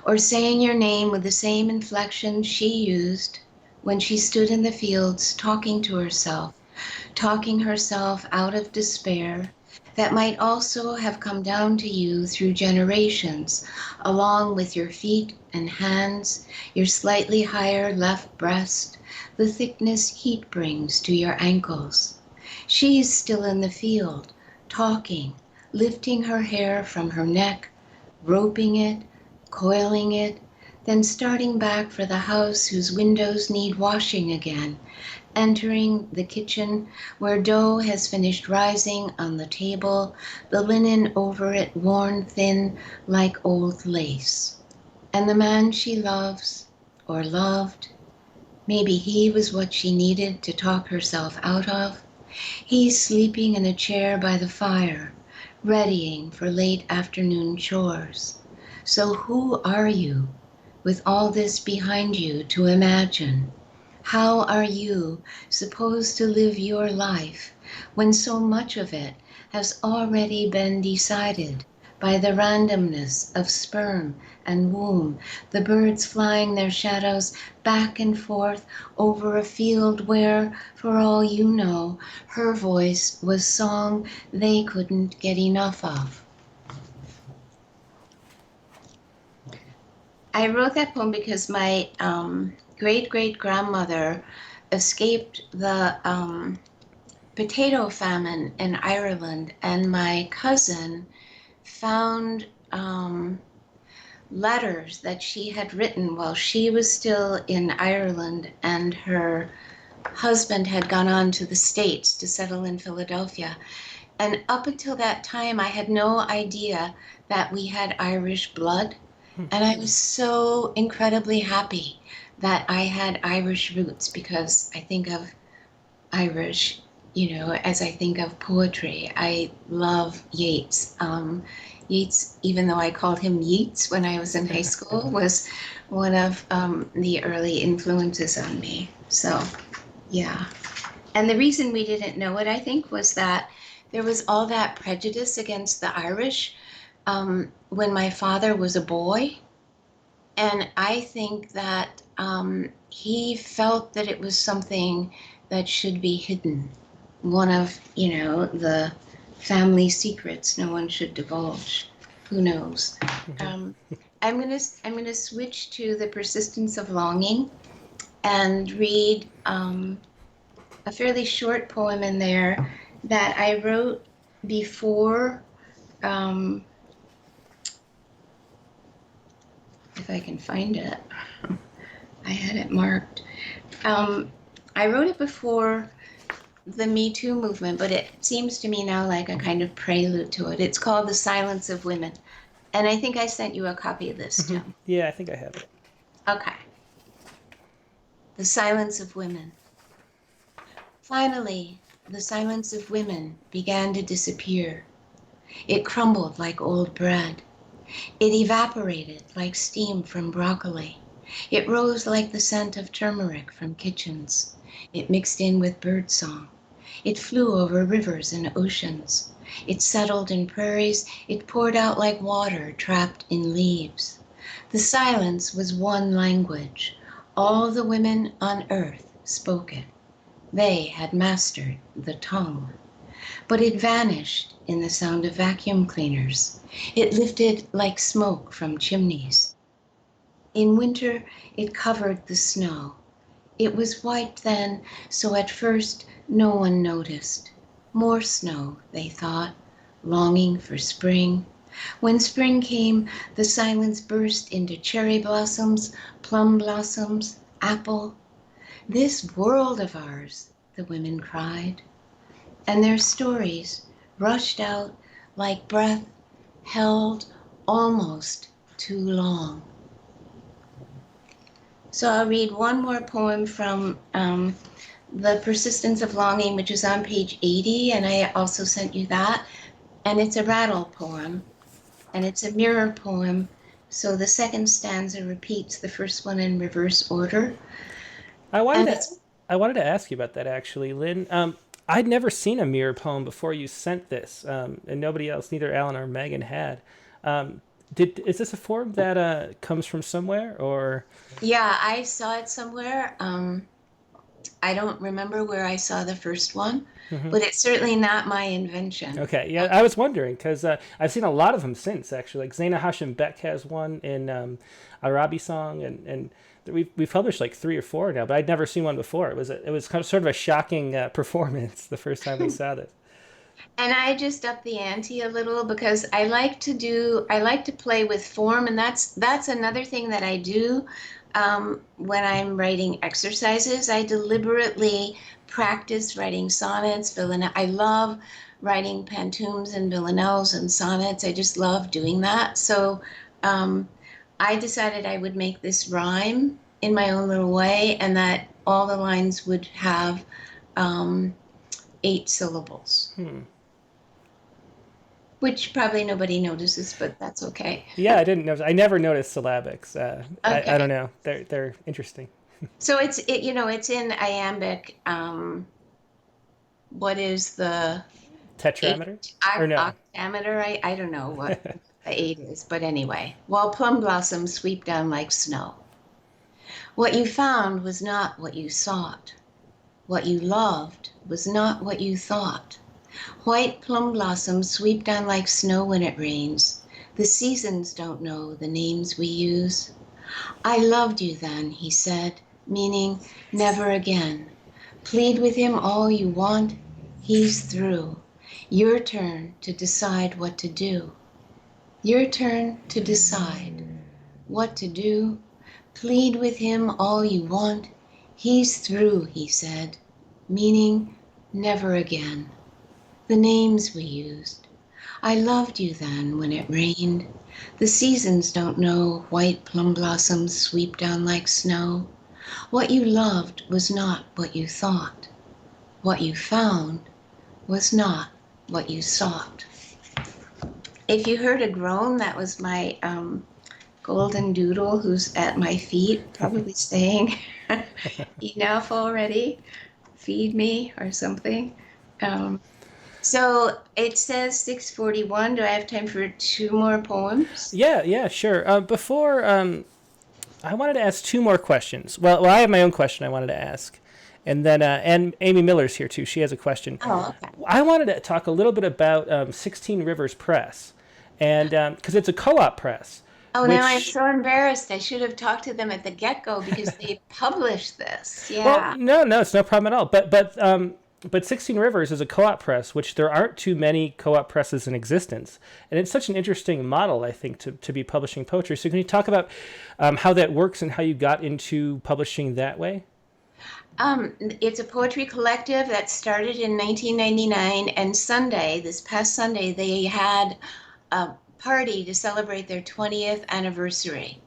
or saying your name with the same inflection she used when she stood in the fields talking to herself, talking herself out of despair that might also have come down to you through generations, along with your feet and hands, your slightly higher left breast, the thickness heat brings to your ankles. She's still in the field, talking, lifting her hair from her neck, roping it, coiling it, then starting back for the house whose windows need washing again, entering the kitchen where dough has finished rising on the table, the linen over it worn thin like old lace. And the man she loves, or loved, maybe he was what she needed to talk herself out of. He's sleeping in a chair by the fire, readying for late afternoon chores. So who are you, with all this behind you to imagine? How are you supposed to live your life when so much of it has already been decided by the randomness of sperm and womb, the birds flying their shadows back and forth over a field where, for all you know, her voice was song they couldn't get enough of? I wrote that poem because my great-great-grandmother escaped the potato famine in Ireland, and my cousin found letters that she had written while she was still in Ireland, and her husband had gone on to the States to settle in Philadelphia. And up until that time, I had no idea that we had Irish blood. And I was so incredibly happy that I had Irish roots, because I think of Irish, as I think of poetry. I love Yeats. Yeats, even though I called him Yeats when I was in high school, was one of the early influences on me. So, yeah. And the reason we didn't know it, I think, was that there was all that prejudice against the Irish when my father was a boy. And I think that he felt that it was something that should be hidden. One of, the family secrets no one should divulge. Who knows? I'm gonna switch to The Persistence of Longing and read a fairly short poem in there that I wrote before. If I can find it, I had it marked. I wrote it before the Me Too movement, but it seems to me now like a kind of prelude to it. It's called The Silence of Women. And I think I sent you a copy of this, Tim. Yeah, I think I have it. Okay. The Silence of Women. Finally, the silence of women began to disappear. It crumbled like old bread. It evaporated like steam from broccoli. It rose like the scent of turmeric from kitchens. It mixed in with birdsong. It flew over rivers and oceans. It settled in prairies. It poured out like water trapped in leaves. The silence was one language. All the women on earth spoke it. They had mastered the tongue. But it vanished in the sound of vacuum cleaners. It lifted like smoke from chimneys. In winter, it covered the snow. It was white then, so at first no one noticed. More snow, they thought, longing for spring. When spring came, the silence burst into cherry blossoms, plum blossoms, apple. This world of ours, the women cried. And their stories rushed out like breath held almost too long. So I'll read one more poem from The Persistence of Longing, which is on page 80, and I also sent you that. And it's a rattle poem, and it's a mirror poem, so the second stanza repeats the first one in reverse order. I wanted to ask you about that, actually, Lynn. I'd never seen a mirror poem before you sent this, and nobody else, neither Alan or Megan, had. Is this a form that comes from somewhere, or? Yeah, I saw it somewhere. I don't remember where I saw the first one, but it's certainly not my invention. Okay, yeah, I was wondering, because I've seen a lot of them since, actually. Like Zaina Hashim Beck has one in Arabi Song, and we've published like 3 or 4 now, but I'd never seen one before. It was kind of sort of a shocking performance the first time we saw this. And I just upped the ante a little because I like to play with form, and that's another thing that I do when I'm writing exercises. I deliberately practice writing sonnets, villanelles. I love writing pantoums and villanelles and sonnets. I just love doing that. So I decided I would make this rhyme in my own little way, and that all the lines would have 8 syllables. Which probably nobody notices, but that's okay. Yeah, I didn't notice. I never noticed syllabics. Okay. I don't know. They're interesting. So it's in iambic. What is the tetrameter? Or no? Octameter? I don't know what the 8 is, but anyway. While plum blossoms sweep down like snow. What you found was not what you sought. What you loved was not what you thought. White plum blossoms sweep down like snow when it rains. The seasons don't know the names we use. I loved you then, he said, meaning never again. Plead with him all you want, he's through. Your turn to decide what to do. Your turn to decide what to do. Plead with him all you want, he's through, he said, meaning never again. The names we used. I loved you then when it rained. The seasons don't know white plum blossoms sweep down like snow. What you loved was not what you thought. What you found was not what you sought. If you heard a groan, that was my golden doodle who's at my feet, probably saying, enough already, feed me or something. So it says 6:41. Do I have time for 2 more poems? Yeah, sure. Before, I wanted to ask 2 more questions. Well, I have my own question I wanted to ask. And then, and Amy Miller's here too. She has a question. Oh, okay. I wanted to talk a little bit about 16 Rivers Press, and because it's a co-op press. Oh, now I'm so embarrassed. I should have talked to them at the get-go because they published this. Yeah. Well, no, it's no problem at all. But 16 Rivers is a co-op press, which there aren't too many co-op presses in existence. And it's such an interesting model, I think, to be publishing poetry. So can you talk about how that works and how you got into publishing that way? It's a poetry collective that started in 1999, and this past Sunday, they had a party to celebrate their 20th anniversary.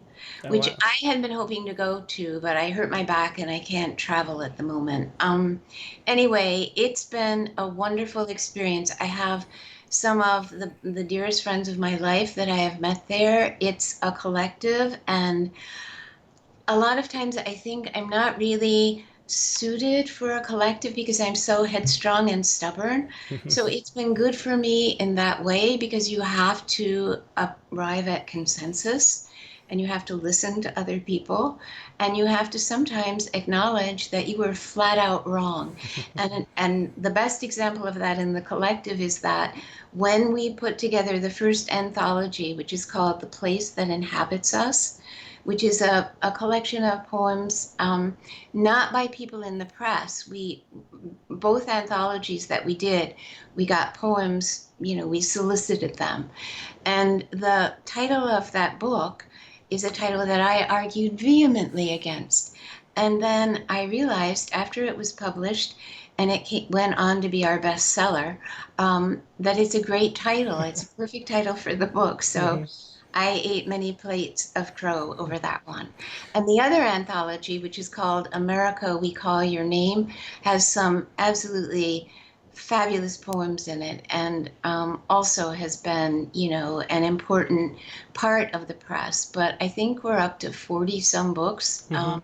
Which wow. I had been hoping to go to, but I hurt my back and I can't travel at the moment. Anyway, it's been a wonderful experience. I have some of the dearest friends of my life that I have met there. It's a collective, and a lot of times I think I'm not really suited for a collective because I'm so headstrong and stubborn. So it's been good for me in that way because you have to arrive at consensus and you have to listen to other people and you have to sometimes acknowledge that you were flat out wrong. And the best example of that in the collective is that when we put together the first anthology, which is called The Place That Inhabits Us, which is a collection of poems not by people in the press. Both anthologies that we did, we got poems, we solicited them. And the title of that book is a title that I argued vehemently against. And then I realized after it was published and it went on to be our bestseller, that it's a great title. It's a perfect title for the book. So I ate many plates of crow over that one. And the other anthology, which is called America, We Call Your Name, has some absolutely fabulous poems in it and also has been, an important part of the press. But I think we're up to 40 some books. And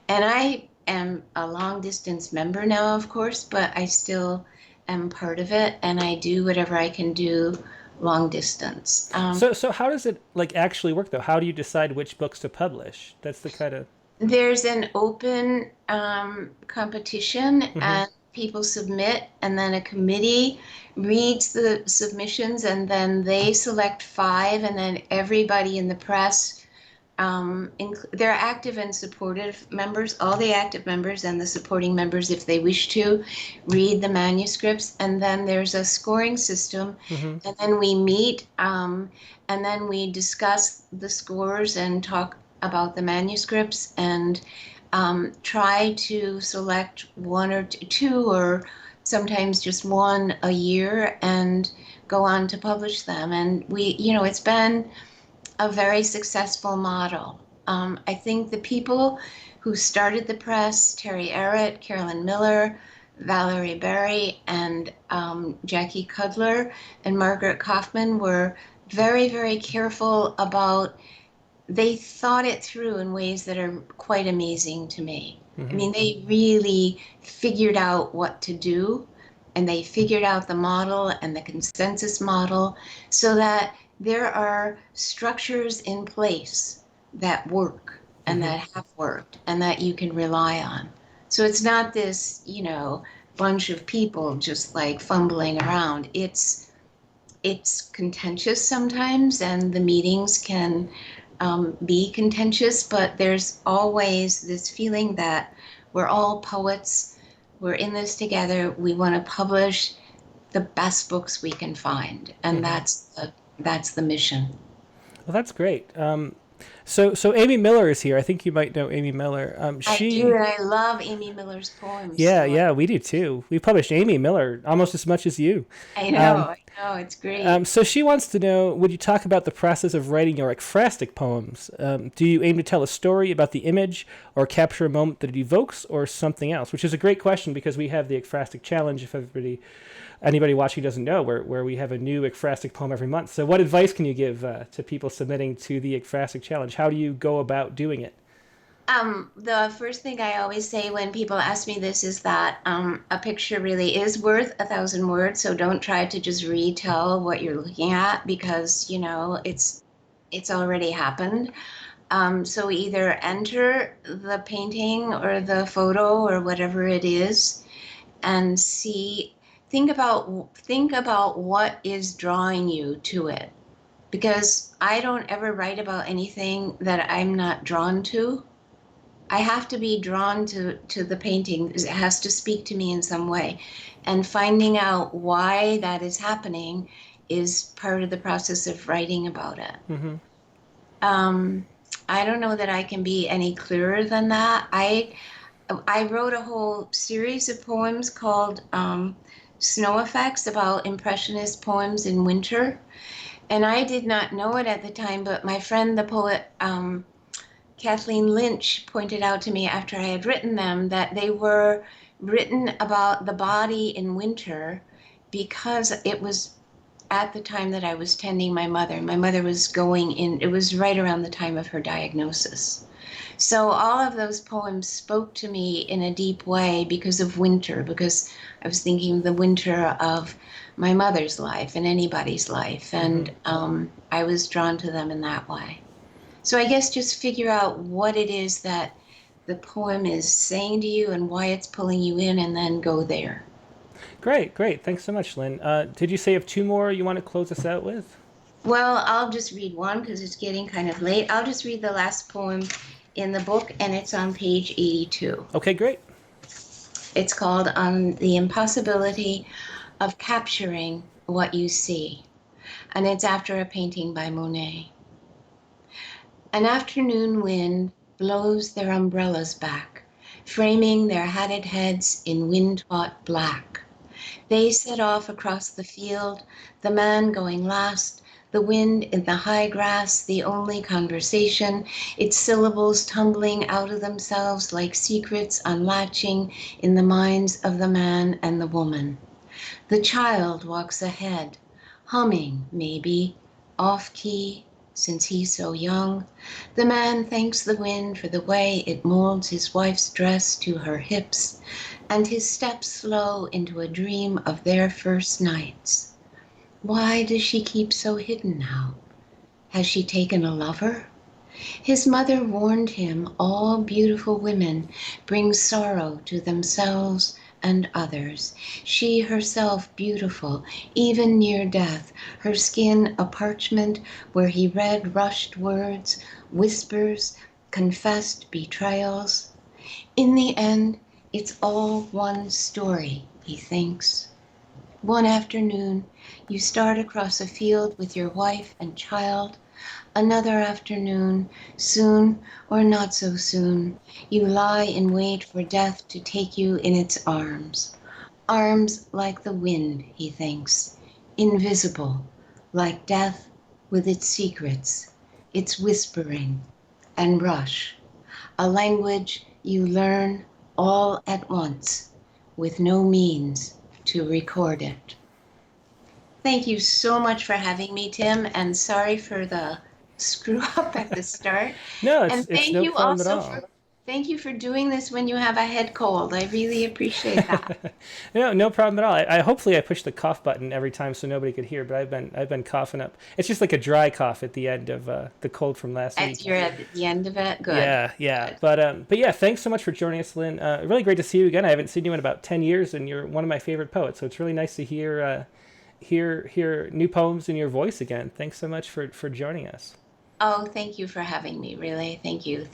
I am a long distance member now, of course, but I still am part of it and I do whatever I can do long distance. So how does it actually work though? How do you decide which books to publish? That's the kind of... There's an open competition and people submit and then a committee reads the submissions and then they select 5 and then everybody in the press, they're active and supportive members, all the active members and the supporting members, if they wish to, read the manuscripts. And then there's a scoring system. And then we meet and then we discuss the scores and talk about the manuscripts and try to select 1 or 2 or sometimes just 1 a year and go on to publish them. And it's been a very successful model. I think the people who started the press, Terry Arrett, Carolyn Miller, Valerie Berry, and Jackie Cudler and Margaret Kaufman were very, very careful about, they thought it through in ways that are quite amazing to me. I mean, they really figured out what to do and they figured out the model and the consensus model so that there are structures in place that work and that have worked and that you can rely on. So it's not this, bunch of people just fumbling around. It's contentious sometimes and the meetings can be contentious, but there's always this feeling that we're all poets, we're in this together, we want to publish the best books we can find, and that's the mission. Well, that's great. So Amy Miller is here. I think you might know Amy Miller. I do, and I love Amy Miller's poems. Yeah, we do too. We published Amy Miller almost as much as you. I know, it's great. So she wants to know, would you talk about the process of writing your ekphrastic poems? Do you aim to tell a story about the image or capture a moment that it evokes or something else? Which is a great question because we have the ekphrastic challenge, if anybody watching doesn't know, where we have a new ekphrastic poem every month. So what advice can you give to people submitting to the ekphrastic challenge? How do you go about doing it? The first thing I always say when people ask me this is that a picture really is worth 1,000 words. So don't try to just retell what you're looking at because, it's already happened. So either enter the painting or the photo or whatever it is and think about what is drawing you to it. Because I don't ever write about anything that I'm not drawn to. I have to be drawn to the painting. It has to speak to me in some way. And finding out why that is happening is part of the process of writing about it. I don't know that I can be any clearer than that. I wrote a whole series of poems called Snow Effects about Impressionist poems in winter. And I did not know it at the time, but my friend, the poet Kathleen Lynch, pointed out to me after I had written them that they were written about the body in winter because it was at the time that I was tending my mother. My mother was going in, it was right around the time of her diagnosis. So all of those poems spoke to me in a deep way because of winter, because I was thinking the winter of my mother's life and anybody's life. And I was drawn to them in that way. So I guess just figure out what it is that the poem is saying to you and why it's pulling you in, and then go there. Great. Thanks so much, Lynn. Did you say you have two more you want to close us out with? Well, I'll just read one because it's getting kind of late. I'll just read the last poem in the book, and it's on page 82. Okay, great. It's called On the Impossibility of Capturing What You See, and it's after a painting by Monet. An afternoon wind blows their umbrellas back, framing their hatted heads in wind-taught black. They set off across the field, the man going last, the wind in the high grass, the only conversation, its syllables tumbling out of themselves like secrets unlatching in the minds of the man and the woman. The child walks ahead, humming, maybe, off-key, since he's so young. The man thanks the wind for the way it molds his wife's dress to her hips, and his steps slow into a dream of their first nights. Why does she keep so hidden now? Has she taken a lover? His mother warned him all beautiful women bring sorrow to themselves and others. She herself beautiful, even near death, her skin a parchment where he read rushed words, whispers, confessed betrayals. In the end, it's all one story, he thinks. One afternoon, you start across a field with your wife and child. Another afternoon, soon or not so soon, you lie in wait for death to take you in its arms. Arms like the wind, he thinks, invisible, like death with its secrets, its whispering and rush. A language you learn all at once, with no means to record it. Thank you so much for having me, Tim, and sorry for the screw up at the start. No, and it's no problem at all. Thank you for doing this when you have a head cold. I really appreciate that. No problem at all. I hopefully I pushed the cough button every time so nobody could hear, but I've been coughing up. It's just like a dry cough at the end of the cold from last week. You're at the end of it. Good. Yeah. Good. But yeah, thanks so much for joining us, Lynn. Really great to see you again. I haven't seen you in about 10 years, and you're one of my favorite poets. So it's really nice to hear new poems in your voice again. Thanks so much for joining us. Oh, thank you for having me, really. Thank you.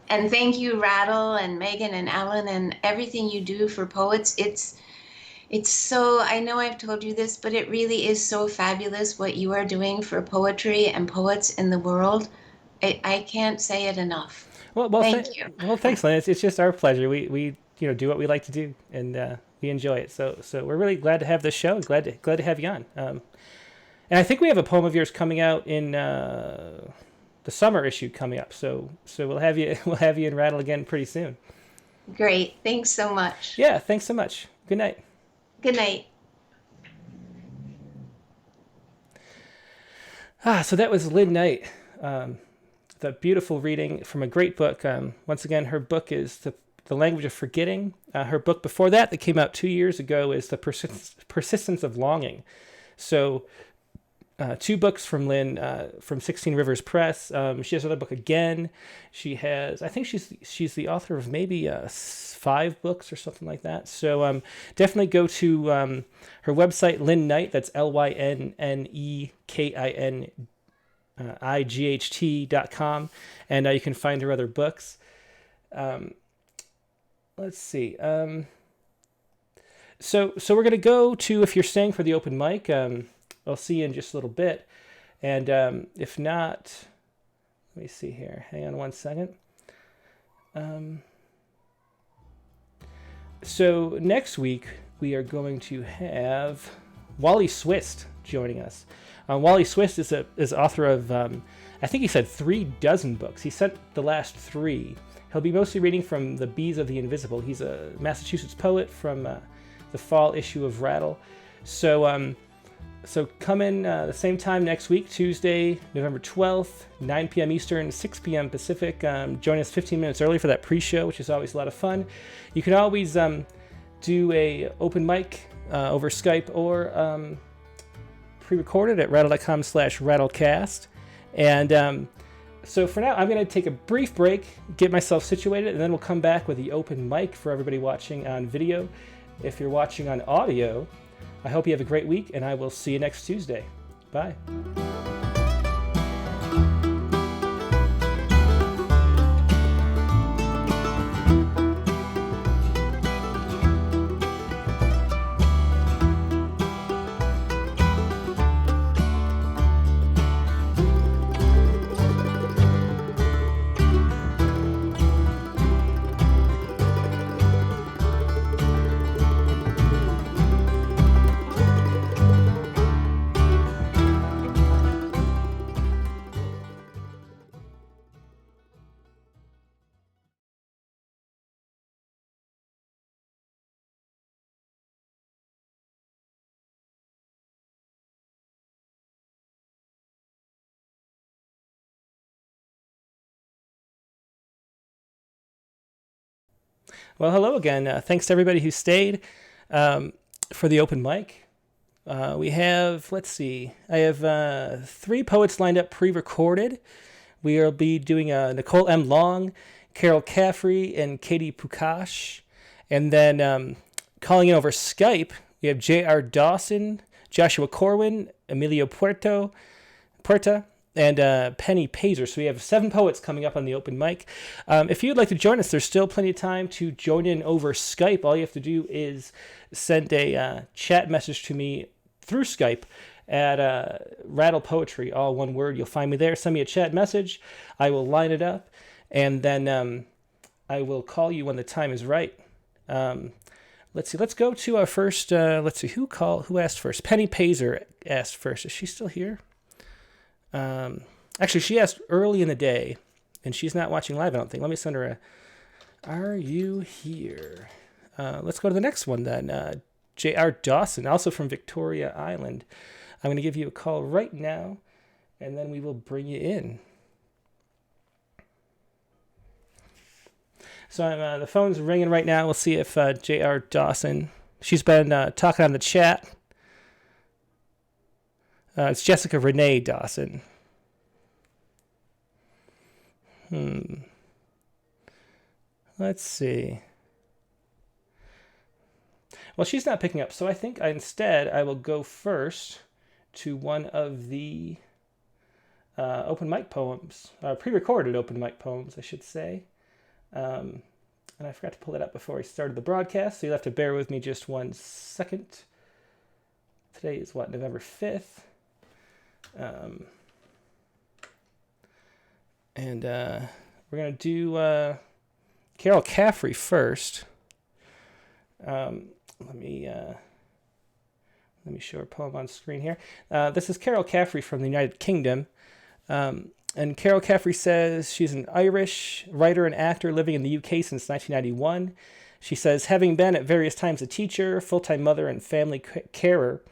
And thank you, Rattle and Megan and Alan, and everything you do for poets. It's so, I know I've told you this, but it really is so fabulous what you are doing for poetry and poets in the world. I can't say it enough. Well, thank you. Well, thanks, Lynn. It's just our pleasure. We do what we like to do, and we enjoy it. So we're really glad to have this show. Glad to have you on. And I think we have a poem of yours coming out in the summer issue coming up. So we'll have you in Rattle again pretty soon. Great. Thanks so much. Yeah. Thanks so much. Good night. Good night. So that was Lynn Knight. The beautiful reading from a great book. Once again, her book is The Language of Forgetting. Her book before that came out 2 years ago, is The Persistence of Longing. So 2 books from Lynn, from 16 Rivers Press. She has another book again. She has, I think she's the author of maybe 5 books or something like that. So definitely go to her website, Lynn Knight. That's LYNNEKINIGHT.com, and you can find her other books. Let's see. So we're gonna go to, if you're staying for the open mic, I'll see you in just a little bit, and if not, let me see here. Hang on one second. So next week we are going to have Wally Swit joining us. Wally Swit is author of I think he said 36 books. He sent the last 3. He'll be mostly reading from The Bees of the Invisible. He's a Massachusetts poet from the fall issue of Rattle. So So come in the same time next week, Tuesday, November 12th, 9 p.m. Eastern, 6 p.m. Pacific. Join us 15 minutes early for that pre-show, which is always a lot of fun. You can always do a open mic over Skype or pre-recorded at rattle.com/rattlecast. And so for now, I'm going to take a brief break, get myself situated, and then we'll come back with the open mic for everybody watching on video. If you're watching on audio, I hope you have a great week, and I will see you next Tuesday. Bye. Well, hello again. Thanks to everybody who stayed for the open mic. We have, let's see, I have 3 poets lined up pre-recorded. We will be doing Nicole M. Long, Carol Caffrey, and Katie Pukash. And then calling in over Skype, we have J.R. Dawson, Joshua Corwin, Emilio Puerta, and Penny Peyser. So we have 7 poets coming up on the open mic. If you'd like to join us, there's still plenty of time to join in over Skype. All you have to do is send a chat message to me through Skype at Rattle Poetry, all one word. You'll find me there. Send me a chat message. I will line it up, and then I will call you when the time is right. Let's see. Let's go to our first. Let's see who asked first. Penny Peyser asked first. Is she still here? Actually, she asked early in the day, and she's not watching live, I don't think. Let me send her are you here? Let's go to the next one then. J.R. Dawson, also from Victoria Island. I'm going to give you a call right now, and then we will bring you in. So the phone's ringing right now. We'll see if J.R. Dawson, she's been talking on the chat. It's Jessica Renee Dawson. Let's see. Well, she's not picking up, so I think instead I will go first to one of the open mic poems, pre-recorded open mic poems, I should say. And I forgot to pull it up before I started the broadcast, so you'll have to bear with me just 1 second. Today is November 5th. And we're going to do Carol Caffrey first. Let me show her poem on screen here. This is Carol Caffrey from the United Kingdom. And Carol Caffrey says she's an Irish writer and actor living in the UK since 1991. She says, having been at various times a teacher, full-time mother, and family carer,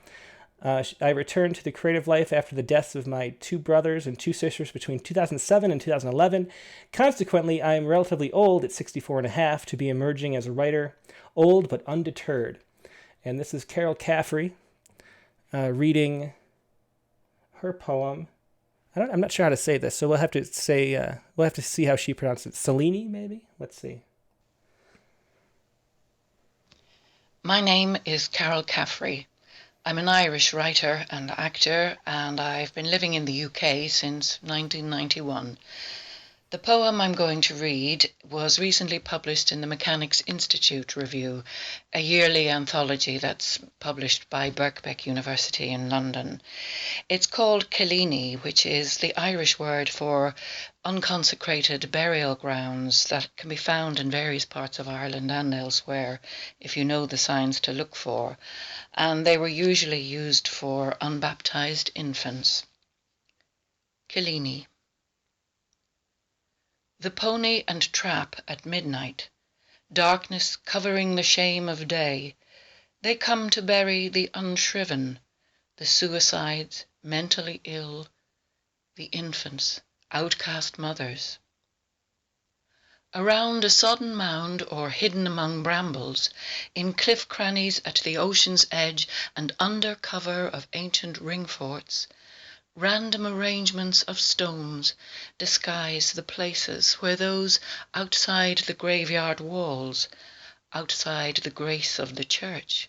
I returned to the creative life after the deaths of my 2 brothers and 2 sisters between 2007 and 2011. Consequently, I am relatively old at 64 and a half to be emerging as a writer, old but undeterred. And this is Carol Caffrey reading her poem. I'm not sure how to say this, so we'll have to see how she pronounces it. Selene, maybe? Let's see. My name is Carol Caffrey. I'm an Irish writer and actor, and I've been living in the UK since 1991. The poem I'm going to read was recently published in the Mechanics Institute Review, a yearly anthology that's published by Birkbeck University in London. It's called Killeen, which is the Irish word for unconsecrated burial grounds that can be found in various parts of Ireland and elsewhere, if you know the signs to look for, and they were usually used for unbaptized infants. Killeen. The pony and trap at midnight, darkness covering the shame of day, they come to bury the unshriven, the suicides, mentally ill, the infants, outcast mothers. Around a sodden mound or hidden among brambles, in cliff crannies at the ocean's edge and under cover of ancient ring forts, random arrangements of stones disguise the places where those outside the graveyard walls, outside the grace of the church,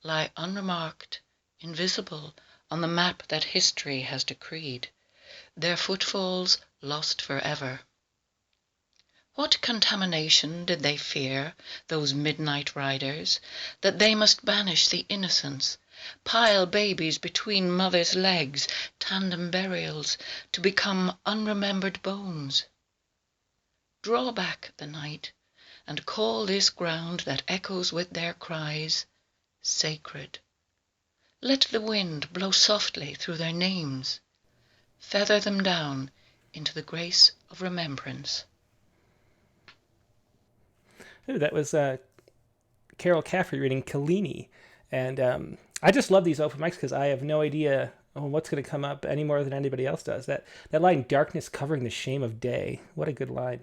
lie unremarked, invisible on the map that history has decreed, their footfalls lost forever. What contamination did they fear, those midnight riders, that they must banish the innocents, pile babies between mothers' legs, tandem burials, to become unremembered bones? Draw back the night, and call this ground that echoes with their cries sacred. Let the wind blow softly through their names, feather them down into the grace of remembrance. Ooh, that was Carol Caffrey reading Kalini. And I just love these open mics because I have no idea what's going to come up any more than anybody else does. That line, darkness covering the shame of day. What a good line.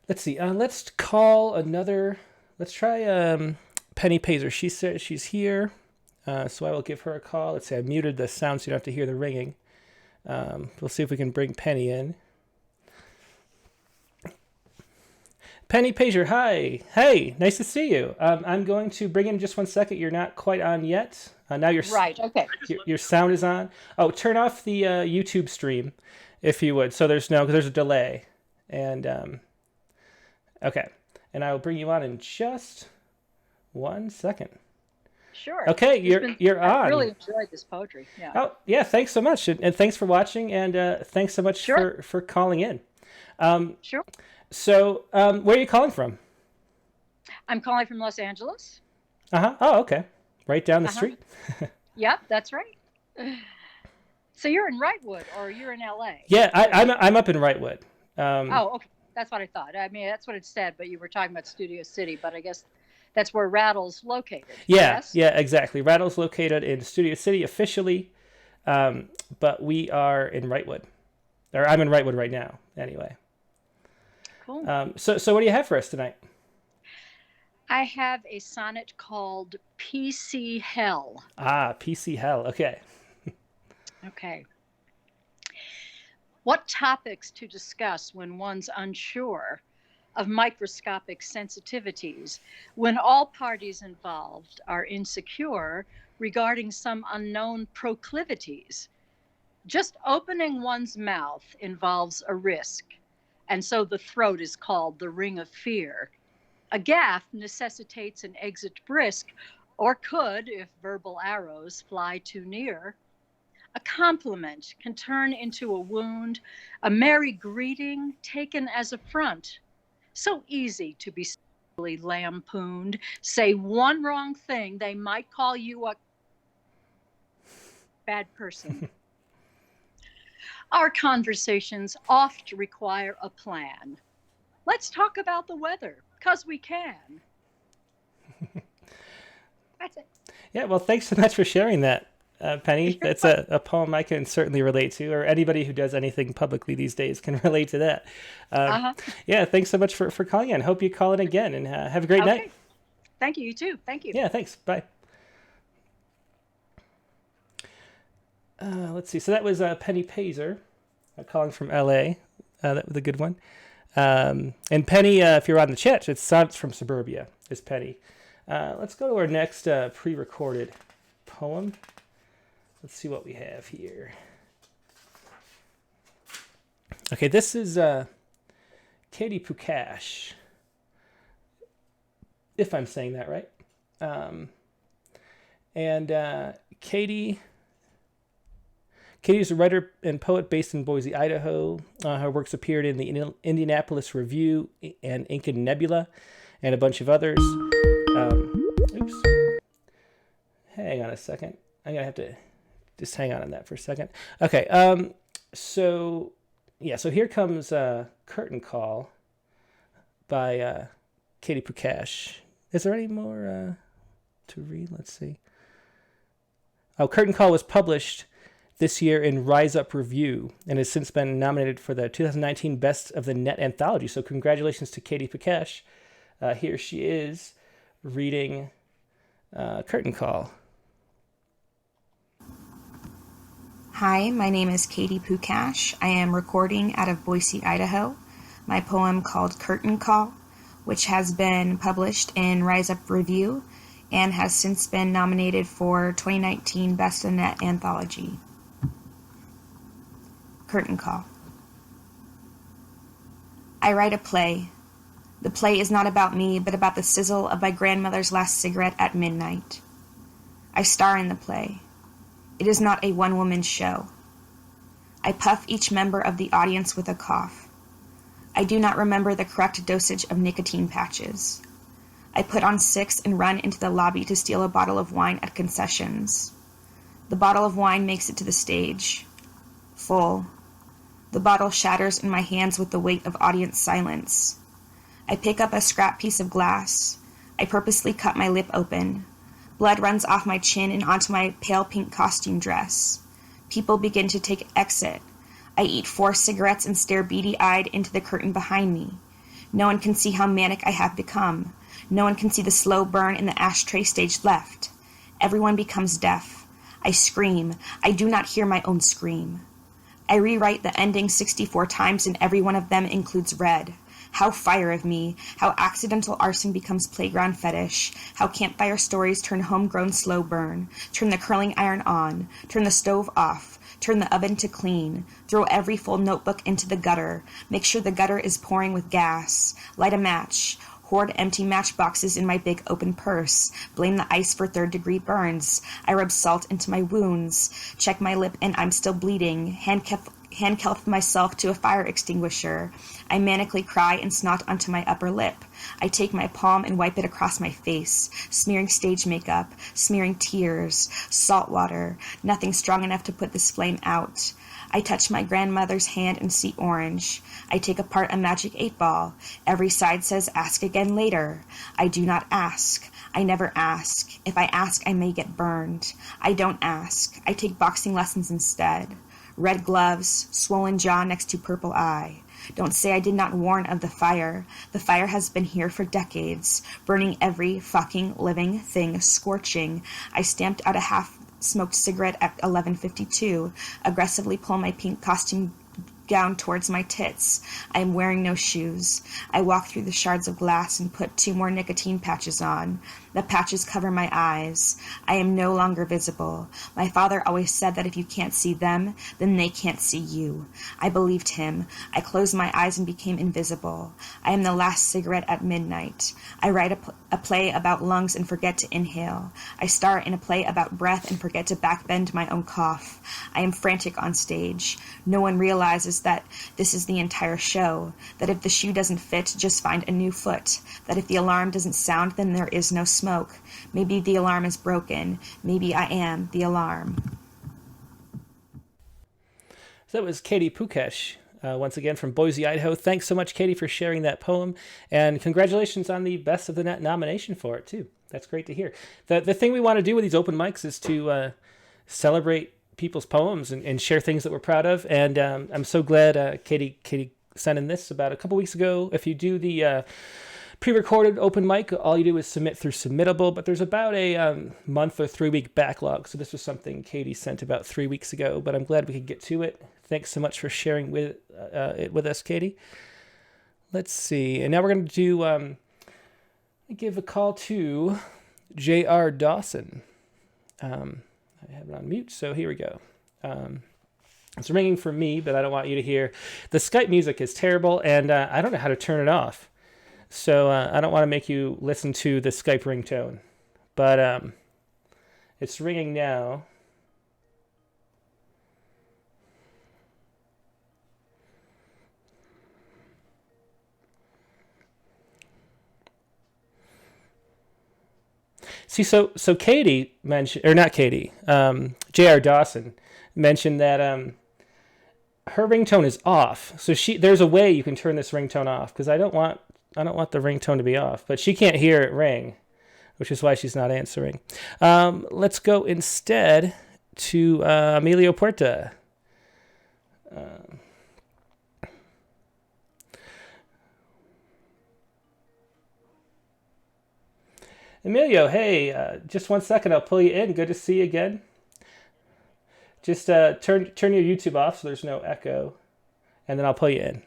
Let's see. Let's call another. Let's try Penny Peyser. She says she's here, so I will give her a call. Let's see. I muted the sound so you don't have to hear the ringing. We'll see if we can bring Penny in. Penny Peyser, hi. Hey, nice to see you. I'm going to bring in just 1 second. You're not quite on yet. Now you're right. Okay. Your sound is on. Oh, turn off the YouTube stream, if you would. So because there's a delay. And okay, and I will bring you on in just 1 second. Sure. Okay, you're on. I really enjoyed this poetry. Yeah. Oh yeah, thanks so much, and thanks for watching, and thanks so much for calling in. Sure. So, where are you calling from? I'm calling from Los Angeles. Oh, okay. Right down the street. Yep, that's right. So you're in Wrightwood, or you're in LA? Yeah, I'm up in Wrightwood. Okay. That's what I thought. I mean, that's what it said, but you were talking about Studio City, but I guess that's where Rattle's located. Yeah, yes? Yeah, exactly. Rattle's located in Studio City officially, but we are in Wrightwood. Or I'm in Wrightwood right now, anyway. Cool. So what do you have for us tonight? I have a sonnet called PC Hell. PC Hell. Okay. Okay. What topics to discuss when one's unsure of microscopic sensitivities, when all parties involved are insecure regarding some unknown proclivities? Just opening one's mouth involves a risk, and so the throat is called the ring of fear. A gaffe necessitates an exit brisk, or could, if verbal arrows fly too near. A compliment can turn into a wound, a merry greeting taken as a front. So easy to be silly lampooned. Say one wrong thing, they might call you a bad person. Our conversations oft require a plan. Let's talk about the weather, 'cause we can. That's it. Yeah, well, thanks so much for sharing that, Penny. That's a poem I can certainly relate to, or anybody who does anything publicly these days can relate to that. Yeah, thanks so much for calling in. Hope you call in again, and have a great night. Thank you, you too. Thank you. Yeah, thanks. Bye. Let's see. So that was Penny Peyser calling from LA. That was a good one. And Penny, if you're on the chat, it's Sonnets from Suburbia, is Penny. Let's go to our next pre-recorded poem. Let's see what we have here. Okay, this is Katie Pukash, if I'm saying that right. Katie's a writer and poet based in Boise, Idaho. Her works appeared in the Indianapolis Review and Incan Nebula and a bunch of others. Oops. Hang on a second. I'm going to have to just hang on that for a second. Okay. So here comes Curtain Call by Katie Pukash. Is there any more to read? Let's see. Curtain Call was published this year in Rise Up Review and has since been nominated for the 2019 Best of the Net Anthology. So congratulations to Katie Pukash. Here she is reading Curtain Call. Hi, my name is Katie Pukash. I am recording out of Boise, Idaho. My poem called Curtain Call, which has been published in Rise Up Review and has since been nominated for 2019 Best of Net Anthology. Curtain Call. I write a play. The play is not about me, but about the sizzle of my grandmother's last cigarette at midnight. I star in the play. It is not a one-woman show. I puff each member of the audience with a cough. I do not remember the correct dosage of nicotine patches. I put on 6 and run into the lobby to steal a bottle of wine at concessions. The bottle of wine makes it to the stage. Full. The bottle shatters in my hands with the weight of audience silence. I pick up a scrap piece of glass. I purposely cut my lip open. Blood runs off my chin and onto my pale pink costume dress. People begin to take exit. I eat 4 cigarettes and stare beady-eyed into the curtain behind me. No one can see how manic I have become. No one can see the slow burn in the ashtray stage left. Everyone becomes deaf. I scream. I do not hear my own scream. I rewrite the ending 64 times and every one of them includes red. How fire of me, how accidental arson becomes playground fetish, how campfire stories turn homegrown slow burn, turn the curling iron on, turn the stove off, turn the oven to clean, throw every full notebook into the gutter, make sure the gutter is pouring with gas, light a match, hoard empty matchboxes in my big open purse, blame the ice for third-degree burns, I rub salt into my wounds, check my lip and I'm still bleeding, handcuff myself to a fire extinguisher. I manically cry and snot onto my upper lip. I take my palm and wipe it across my face, smearing stage makeup, smearing tears, salt water, nothing strong enough to put this flame out. I touch my grandmother's hand and see orange. I take apart a magic 8-ball. Every side says, ask again later. I do not ask. I never ask. If I ask, I may get burned. I don't ask. I take boxing lessons instead. Red gloves, swollen jaw next to purple eye. Don't say I did not warn of the fire. The fire has been here for decades, burning every fucking living thing, scorching. I stamped out a half-smoked cigarette at 11:52, aggressively pull my pink costume gown towards my tits. I am wearing no shoes. I walk through the shards of glass and put 2 more nicotine patches on. The patches cover my eyes. I am no longer visible. My father always said that if you can't see them, then they can't see you. I believed him. I closed my eyes and became invisible. I am the last cigarette at midnight. I write a play about lungs and forget to inhale. I star in a play about breath and forget to backbend my own cough. I am frantic on stage. No one realizes that this is the entire show, that if the shoe doesn't fit, just find a new foot, that if the alarm doesn't sound, then there is no smoke. Maybe the alarm is broken. Maybe I am the alarm. So that was Katie Pukash, once again from Boise, Idaho. Thanks so much, Katie, for sharing that poem, and congratulations on the Best of the Net nomination for it, too. That's great to hear. The thing we want to do with these open mics is to celebrate people's poems and share things that we're proud of, and I'm so glad Katie sent in this about a couple weeks ago. If you do the pre-recorded open mic, all you do is submit through Submittable, but there's about a month or 3-week backlog, so this was something Katie sent about 3 weeks ago, but I'm glad we could get to it. Thanks so much for sharing it with us, Katie. Let's see, and now we're going to do give a call to J.R. Dawson. I have it on mute, so here we go. It's ringing for me, but I don't want you to hear. The Skype music is terrible, and I don't know how to turn it off. So I don't want to make you listen to the Skype ringtone. But it's ringing now. See, so Katie mentioned, or not Katie, J.R. Dawson mentioned that her ringtone is off. So there's a way you can turn this ringtone off, because I don't want the ringtone to be off, but she can't hear it ring, which is why she's not answering. Let's go instead to Emilio Puerta. Emilio, hey, just 1 second. I'll pull you in. Good to see you again. Just turn your YouTube off so there's no echo, and then I'll pull you in.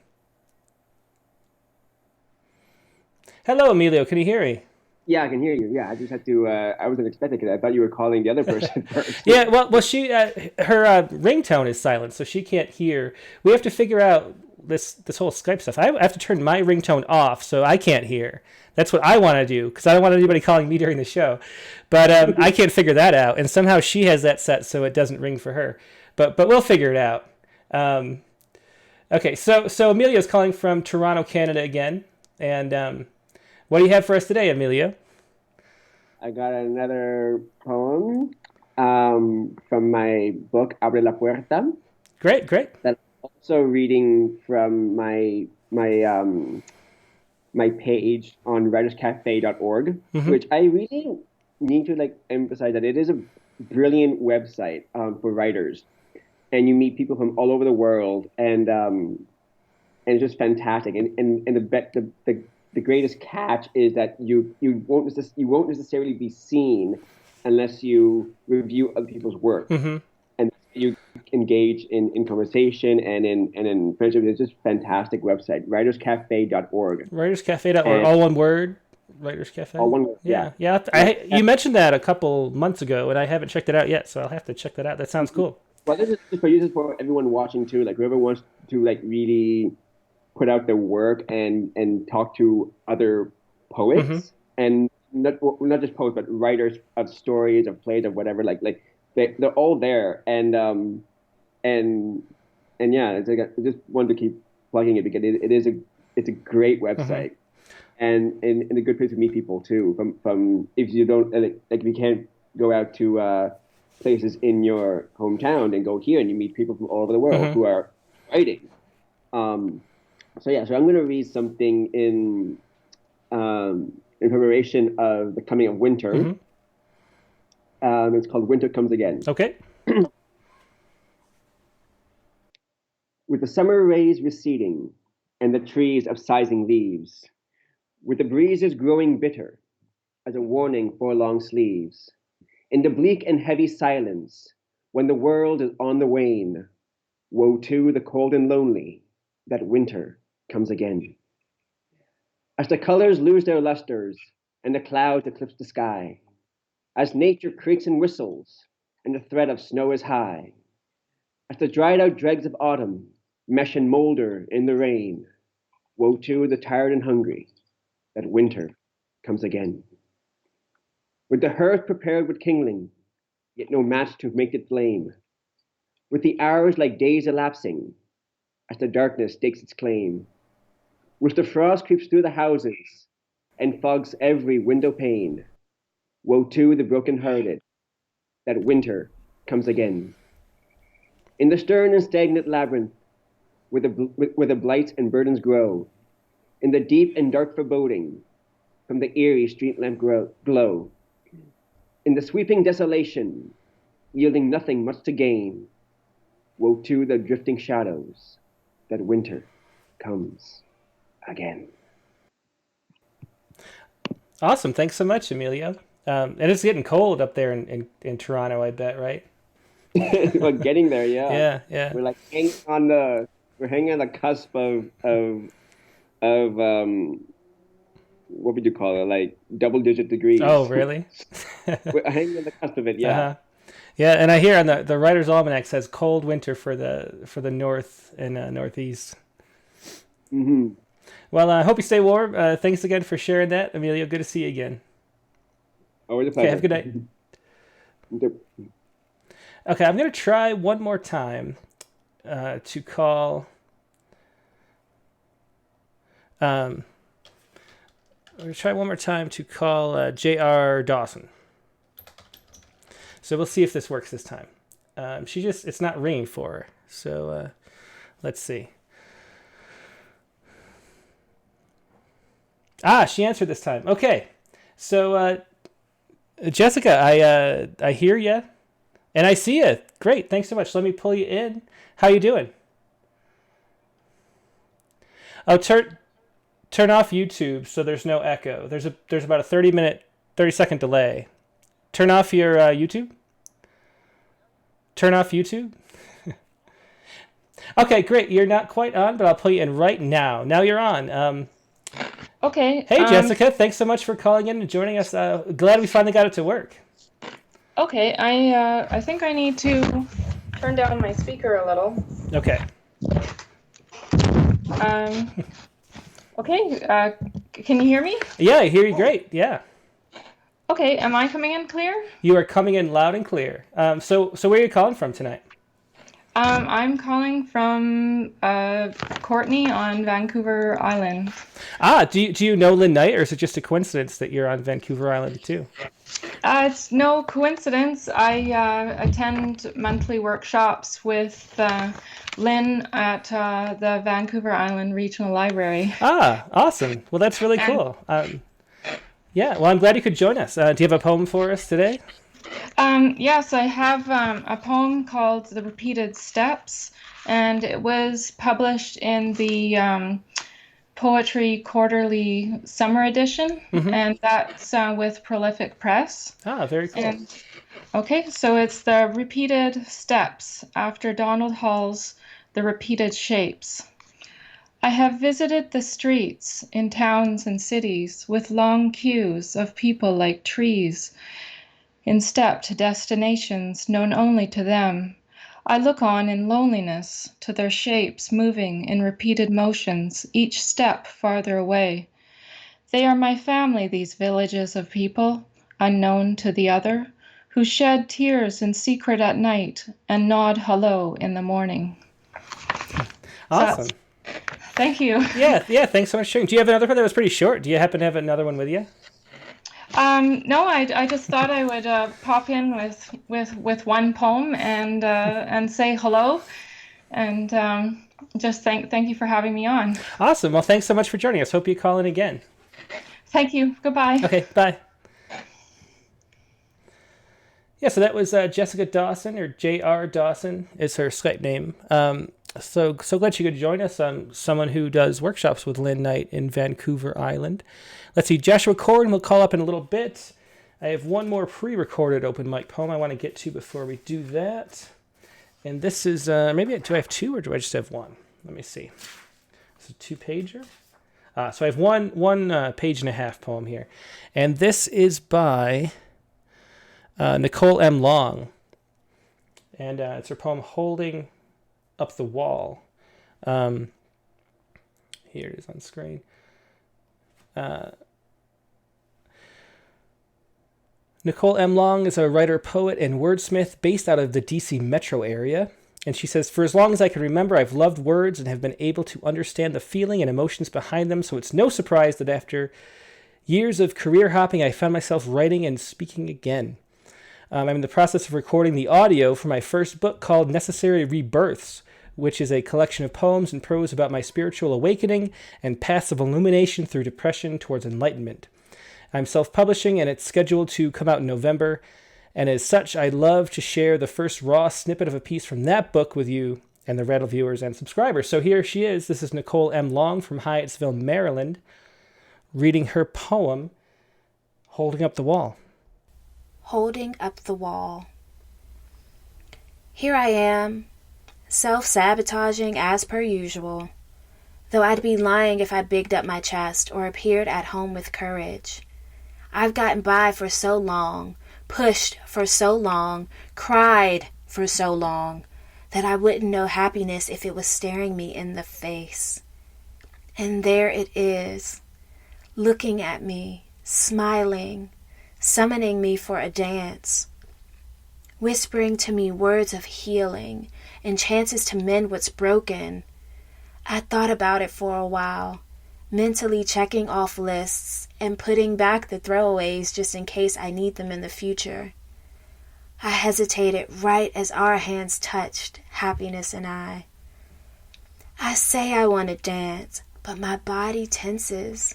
Hello, Emilio. Can you hear me? Yeah, I can hear you. Yeah, I just had to. I wasn't expecting it. I thought you were calling the other person first. Yeah, well, she her ringtone is silent, so she can't hear. We have to figure out this whole Skype stuff. I have to turn my ringtone off so I can't hear. That's what I want to do because I don't want anybody calling me during the show. But I can't figure that out, and somehow she has that set so it doesn't ring for her. But we'll figure it out. Okay, so Emilio's calling from Toronto, Canada again, and what do you have for us today, Emilio? I got another poem from my book Abre la Puerta. Great. That I'm also reading from my page on writerscafe.org, which I really need to emphasize that it is a brilliant website for writers, and you meet people from all over the world, and it's just fantastic. And the greatest catch is that you won't necessarily be seen unless you review other people's work, and you engage in conversation and in friendship. It's just a fantastic website, writerscafe.org. Writerscafe.org, all one word. Writers Cafe. All one word. Yeah. You mentioned that a couple months ago, and I haven't checked it out yet, so I'll have to check that out. That sounds cool. Well, this is for you. This is for everyone watching too. Like whoever wants to really put out their work and talk to other poets, and not just poets, but writers of stories, of plays, of whatever. They're all there, and yeah, it's I just wanted to keep plugging it because it's a great website, and a good place to meet people too. From if you don't if you can't go out to places in your hometown, and go here and you meet people from all over the world who are writing. So I'm going to read something in preparation of the coming of winter. It's called Winter Comes Again. Okay. With the summer rays receding and the trees upsizing leaves, with the breezes growing bitter as a warning for long sleeves, in the bleak and heavy silence, when the world is on the wane, woe to the cold and lonely, that winter comes again. As the colors lose their lusters and the clouds eclipse the sky, as nature creaks and whistles and the threat of snow is high, as the dried out dregs of autumn mesh and molder in the rain, woe to the tired and hungry, that winter comes again. With the hearth prepared with kindling, yet no match to make it flame, with the hours like days elapsing, as the darkness stakes its claim, with the frost creeps through the houses and fogs every window pane, woe to the broken-hearted, that winter comes again. In the stern and stagnant labyrinth, where the blights and burdens grow, in the deep and dark foreboding, from the eerie street lamp glow, in the sweeping desolation, yielding nothing much to gain, woe to the drifting shadows, that winter comes again. Awesome. Thanks so much, Emilio. And it's getting cold up there in Toronto, I bet, right? Well, getting there, yeah. Yeah. We're hanging on the cusp of what would you call it? Like double-digit degrees. Oh, really? We're hanging on the cusp of it, yeah. Yeah, and I hear on the Writer's Almanac says cold winter for the north and northeast. Well, I hope you stay warm. Thanks again for sharing that, Emilio. Good to see you again. Always a pleasure. Okay, have a good night. Okay, I'm going to try one more time to call... I'm going to try one more time to call J.R. Dawson. So we'll see if this works this time. It's not ringing for her. So let's see. She answered this time. Okay. So Jessica, I hear you, And I see you. Great. Thanks so much. Let me pull you in. How you doing? Oh, turn off YouTube so there's no echo. There's about a 30-second delay. Turn off your YouTube. Turn off YouTube. Okay, great. You're not quite on, but I'll pull you in right now. Now you're on. Okay. Hey, Jessica. Thanks so much for calling in and joining us. Glad we finally got it to work. Okay, I think I need to turn down my speaker a little. Okay. Okay, can you hear me? Yeah, I hear you great. Yeah. Okay, am I coming in clear? You are coming in loud and clear. So where are you calling from tonight? I'm calling from Courtney on Vancouver Island. Do you know Lynn Knight, or is it just a coincidence that you're on Vancouver Island too? It's no coincidence. I attend monthly workshops with Lynne at the Vancouver Island Regional Library. Awesome. Well, that's really cool. Yeah, well, I'm glad you could join us. Do you have a poem for us today? Yes, I have a poem called The Repeated Steps, and it was published in the Poetry Quarterly Summer Edition, and that's with Prolific Press. Very cool. Okay, so it's The Repeated Steps, after Donald Hall's The Repeated Shapes. I have visited the streets in towns and cities with long queues of people like trees in step to destinations known only to them. I look on in loneliness to their shapes moving in repeated motions, each step farther away. They are my family, these villages of people, unknown to the other, who shed tears in secret at night and nod hello in the morning. Awesome. Thank you. Yeah, thanks so much for sharing. Do you have another one that was pretty short? Do you happen to have another one with you? No, I just thought I would pop in with one poem and say hello, and just thank you for having me on. Awesome. Well, thanks so much for joining us. Hope you call in again. Thank you. Goodbye. Okay, bye. Yeah, so that was Jessica Dawson, or J.R. Dawson is her Skype name. So glad she could join us. Someone who does workshops with Lynn Knight in Vancouver Island. Let's see, Joshua Corwin will call up in a little bit. I have one more pre-recorded open mic poem I want to get to before we do that. And this is, do I have two or do I just have one? Let me see. It's a 2-pager. So I have one page and a half poem here. And this is by Nicole M. Long. And it's her poem, Holding Up the Wall. Here it is on screen. Nicole M. Long is a writer, poet, and wordsmith based out of the DC metro area. And she says, for as long as I can remember, I've loved words and have been able to understand the feeling and emotions behind them, so it's no surprise that after years of career hopping, I found myself writing and speaking again. I'm in the process of recording the audio for my first book called Necessary Rebirths, which is a collection of poems and prose about my spiritual awakening and paths of illumination through depression towards enlightenment. I'm self-publishing, and it's scheduled to come out in November, and as such, I'd love to share the first raw snippet of a piece from that book with you and the Rattle viewers and subscribers. So here she is. This is Nicole M. Long from Hyattsville, Maryland, reading her poem, Holding Up the Wall. Holding up the wall. Here I am, self-sabotaging as per usual, though I'd be lying if I bigged up my chest or appeared at home with courage. I've gotten by for so long, pushed for so long, cried for so long, that I wouldn't know happiness if it was staring me in the face. And there it is, looking at me, smiling, summoning me for a dance, whispering to me words of healing and chances to mend what's broken. I thought about it for a while, mentally checking off lists and putting back the throwaways just in case I need them in the future. I hesitated right as our hands touched, happiness and I. I say I want to dance, but my body tenses.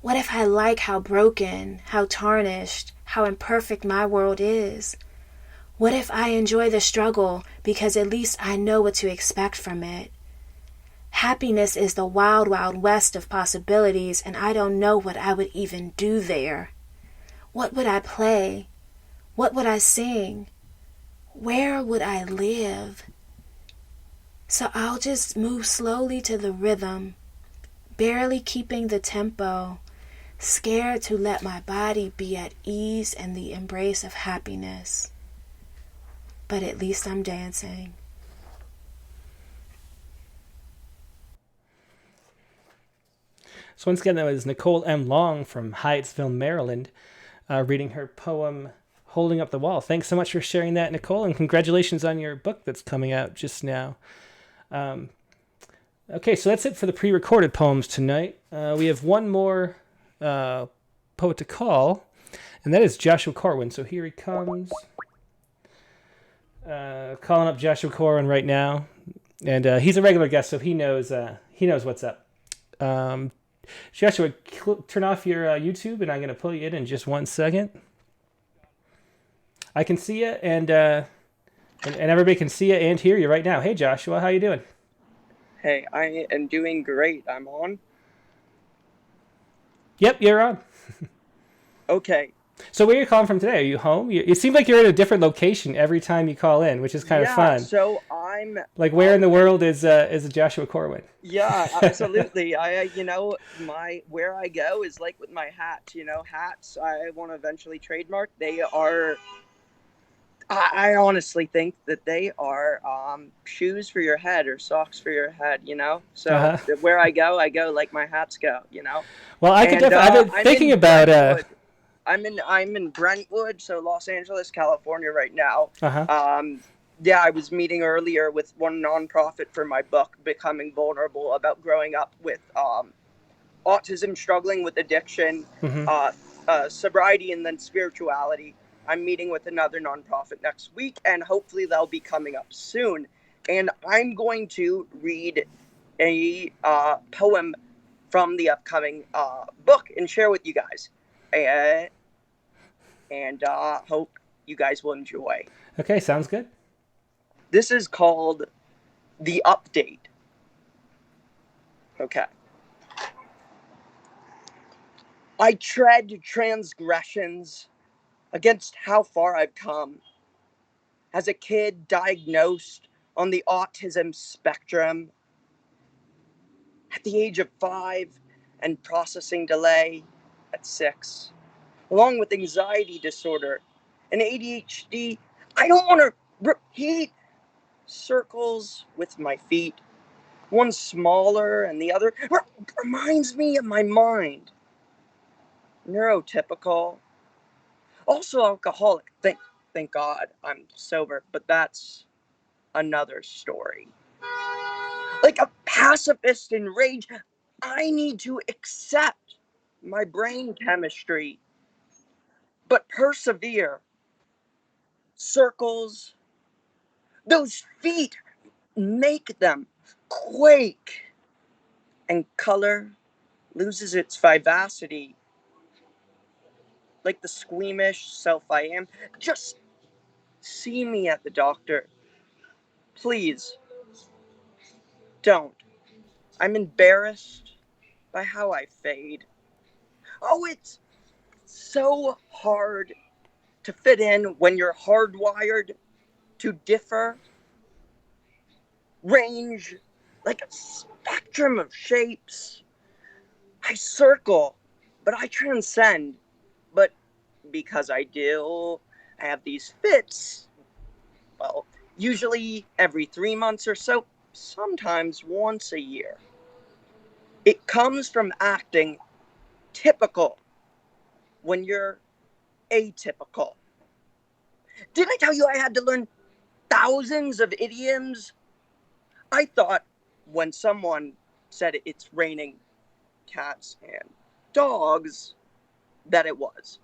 What if I like how broken, how tarnished, how imperfect my world is? What if I enjoy the struggle because at least I know what to expect from it? Happiness is the wild, wild west of possibilities, and I don't know what I would even do there. What would I play? What would I sing? Where would I live? So I'll just move slowly to the rhythm, barely keeping the tempo, scared to let my body be at ease in the embrace of happiness. But at least I'm dancing. So once again, that was Nicole M. Long from Hyattsville, Maryland, reading her poem, Holding Up the Wall. Thanks so much for sharing that, Nicole, and congratulations on your book that's coming out just now. Okay, so that's it for the pre-recorded poems tonight. We have one more poet to call, and that is Joshua Corwin. So here he comes. Calling up Joshua Corwin right now, and he's a regular guest, so he knows what's up. Joshua, turn off your YouTube, and I'm going to pull you in just 1 second. I can see you, and everybody can see you and hear you right now. Hey, Joshua, how you doing? Hey, I am doing great. I'm on? Yep, you're on. Okay. So where are you calling from today? Are you home? It seems like you're in a different location every time you call in, which is kind of fun. So I'm... Like, where in the world is a Joshua Corwin? Yeah, absolutely. Where I go is like with my hats, hats I want to eventually trademark. They are... I honestly think that they are shoes for your head or socks for your head, So where I go like my hats go, Well, I could definitely... I've been thinking about... I'm in Brentwood, so Los Angeles, California right now. I was meeting earlier with one nonprofit for my book, Becoming Vulnerable, about growing up with autism, struggling with addiction, sobriety, and then spirituality. I'm meeting with another nonprofit next week, and hopefully they'll be coming up soon. And I'm going to read a poem from the upcoming book and share with you guys. And hope you guys will enjoy. Okay, sounds good. This is called The Update. Okay. I tread transgressions against how far I've come. As a kid diagnosed on the autism spectrum, at the age of 5 and processing delay at 6, along with anxiety disorder and ADHD, I don't want to repeat circles with my feet, one smaller and the other reminds me of my mind. Neurotypical, also alcoholic. Thank God I'm sober, but that's another story. Like a pacifist in rage, I need to accept my brain chemistry, but persevere. Circles, those feet make them quake, and color loses its vivacity. Like the squeamish self I am, just see me at the doctor. Please, don't. I'm embarrassed by how I fade. Oh, it's so hard to fit in when you're hardwired to differ. Range like a spectrum of shapes. I circle, but I transcend. But because I do, I have these fits. Well, usually every 3 months or so, sometimes once a year. It comes from acting typical when you're atypical. Didn't I tell you I had to learn thousands of idioms? I thought when someone said it's raining cats and dogs that it was.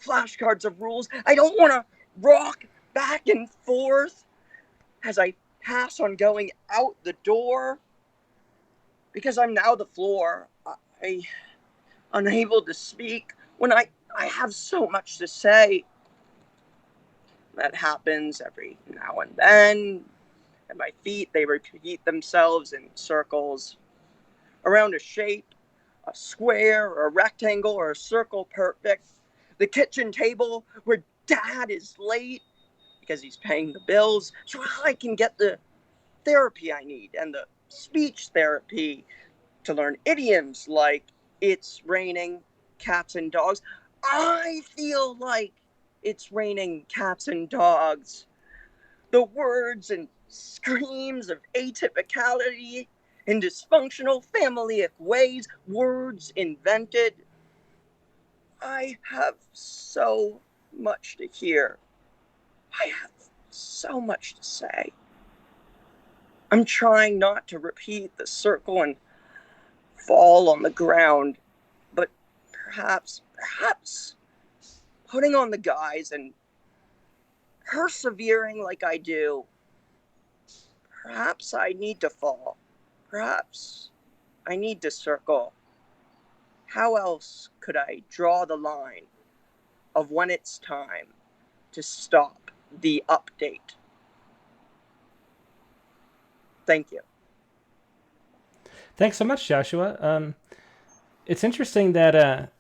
Flashcards of rules. I don't want to rock back and forth as I pass on going out the door because I'm now the floor. I unable to speak when I have so much to say. that happens every now and then. At my feet, they repeat themselves in circles around a shape, a square, or a rectangle, or a circle perfect. The kitchen table where Dad is late because he's paying the bills so I can get the therapy I need and the speech therapy to learn idioms like it's raining cats and dogs. I feel like it's raining cats and dogs. The words and screams of atypicality in dysfunctional family-ic ways, words invented. I have so much to hear. I have so much to say. I'm trying not to repeat the circle and fall on the ground, but perhaps putting on the guise and persevering like I do, perhaps I need to fall. Perhaps I need to circle. How else could I draw the line of when it's time to stop the update? Thank you. Thanks so much, Joshua. It's interesting that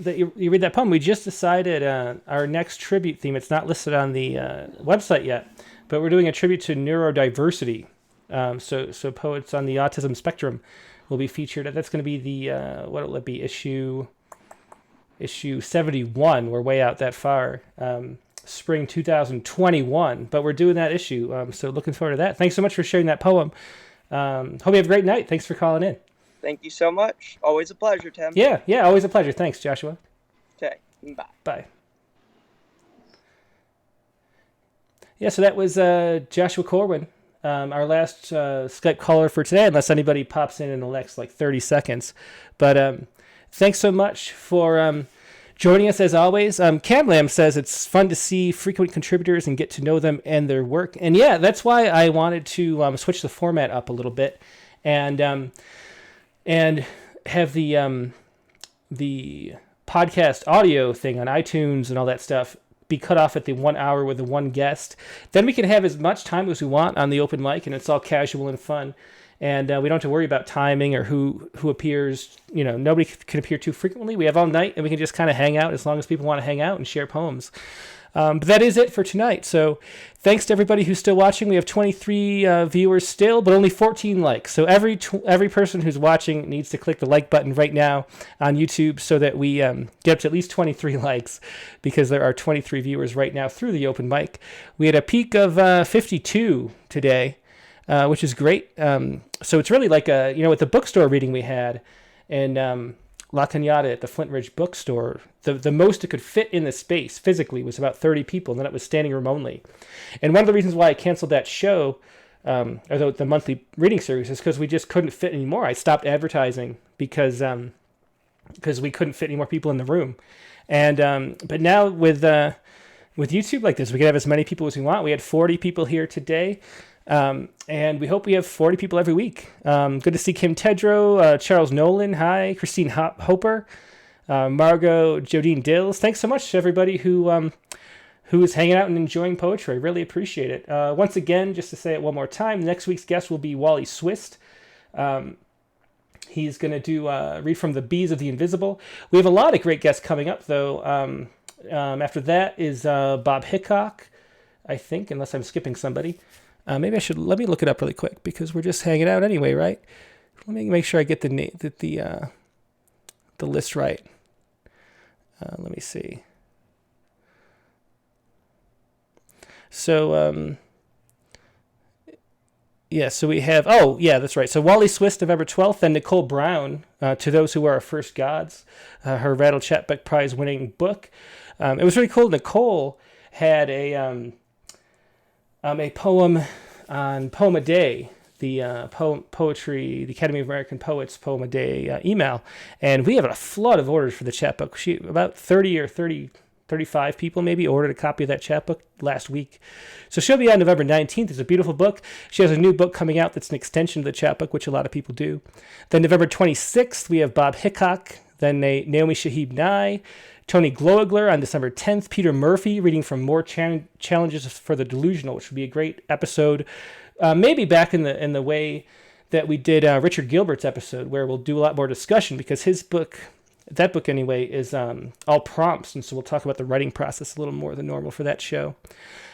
you read that poem. We just decided our next tribute theme. It's not listed on the website yet, but we're doing a tribute to neurodiversity. So poets on the autism spectrum will be featured. That's going to be the what will it be? Issue 71. We're way out that far. Spring 2021. But we're doing that issue. So looking forward to that. Thanks so much for sharing that poem. Hope you have a great night. Thanks for calling in. Thank you so much. Always a pleasure, Tim. Yeah, always a pleasure. Thanks, Joshua. Okay, bye. Bye. Yeah, so that was Joshua Corwin, our last Skype caller for today, unless anybody pops in the next 30 seconds. But thanks so much for joining us as always. Camlam says it's fun to see frequent contributors and get to know them and their work. And yeah, that's why I wanted to switch the format up a little bit and have the podcast audio thing on iTunes and all that stuff be cut off at the 1 hour with the one guest. Then we can have as much time as we want on the open mic, and it's all casual and fun. And we don't have to worry about timing or who appears. Nobody can appear too frequently. We have all night, and we can just kind of hang out as long as people want to hang out and share poems. But that is it for tonight. So thanks to everybody who's still watching. We have 23 viewers still, but only 14 likes. So every person who's watching needs to click the like button right now on YouTube so that we get up to at least 23 likes, because there are 23 viewers right now through the open mic. We had a peak of 52 today, which is great. So it's really like with the bookstore reading we had and La Cañada at the Flint Ridge bookstore, the most it could fit in the space physically was about 30 people, and then it was standing room only. And one of the reasons why I canceled that show, or the monthly reading series, is because we just couldn't fit anymore. I stopped advertising because we couldn't fit any more people in the room. And but now with YouTube like this, we can have as many people as we want. We had 40 people here today. And we hope we have 40 people every week. Good to see Kim Tedrow, Charles Nolan, hi, Christine Hoper, Margot, Jodine Dills. Thanks so much to everybody who is hanging out and enjoying poetry. I really appreciate it. Once again, just to say it one more time, next week's guest will be Wally Swit. He's going to do read from The Bees of the Invisible. We have a lot of great guests coming up, though. After that is Bob Hickok, I think, unless I'm skipping somebody. Maybe I should let me look it up really quick because we're just hanging out anyway, right? Let me make sure I get the list right. Let me see. So so we have that's right. So Wally Swit, November 12th, and Nicole Brown, To Those Who Are Our First Gods, her Rattle Chatbook Prize winning book. It was really cool. Nicole had a poem on Poem a Day, the poetry, the Academy of American Poets Poem a Day email, and we have a flood of orders for the chapbook. About 35 people maybe ordered a copy of that chapbook last week. So she'll be on November 19th. It's a beautiful book. She has a new book coming out that's an extension of the chapbook, which a lot of people do. Then November 26th, we have Bob Hickok, then Naomi Shahib Nye, Tony Gloeggler on December 10th. Peter Murphy reading from More Challenges for the Delusional, which would be a great episode. Maybe back in the way that we did Richard Gilbert's episode, where we'll do a lot more discussion, because his book, that book anyway, is all prompts, and so we'll talk about the writing process a little more than normal for that show.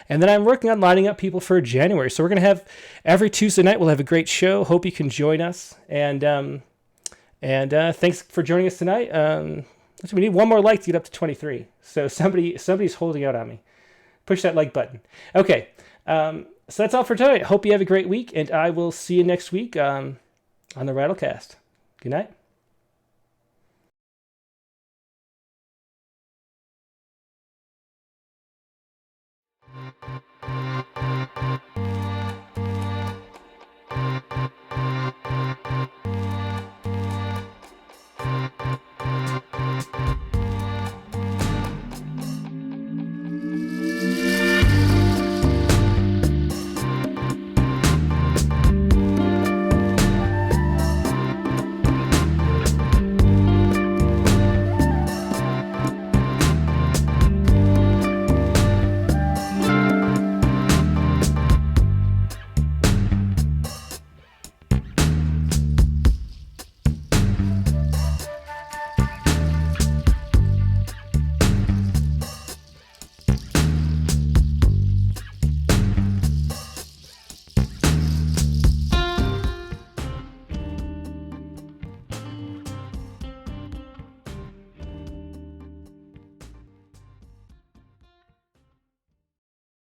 And then I'm working on lining up people for January, so we're going to have every Tuesday night we'll have a great show. Hope you can join us, and thanks for joining us tonight. We need one more like to get up to 23, so somebody's holding out on me. Push that like button. Okay. So that's all for tonight. Hope you have a great week, and I will see you next week on the Rattlecast. Good night.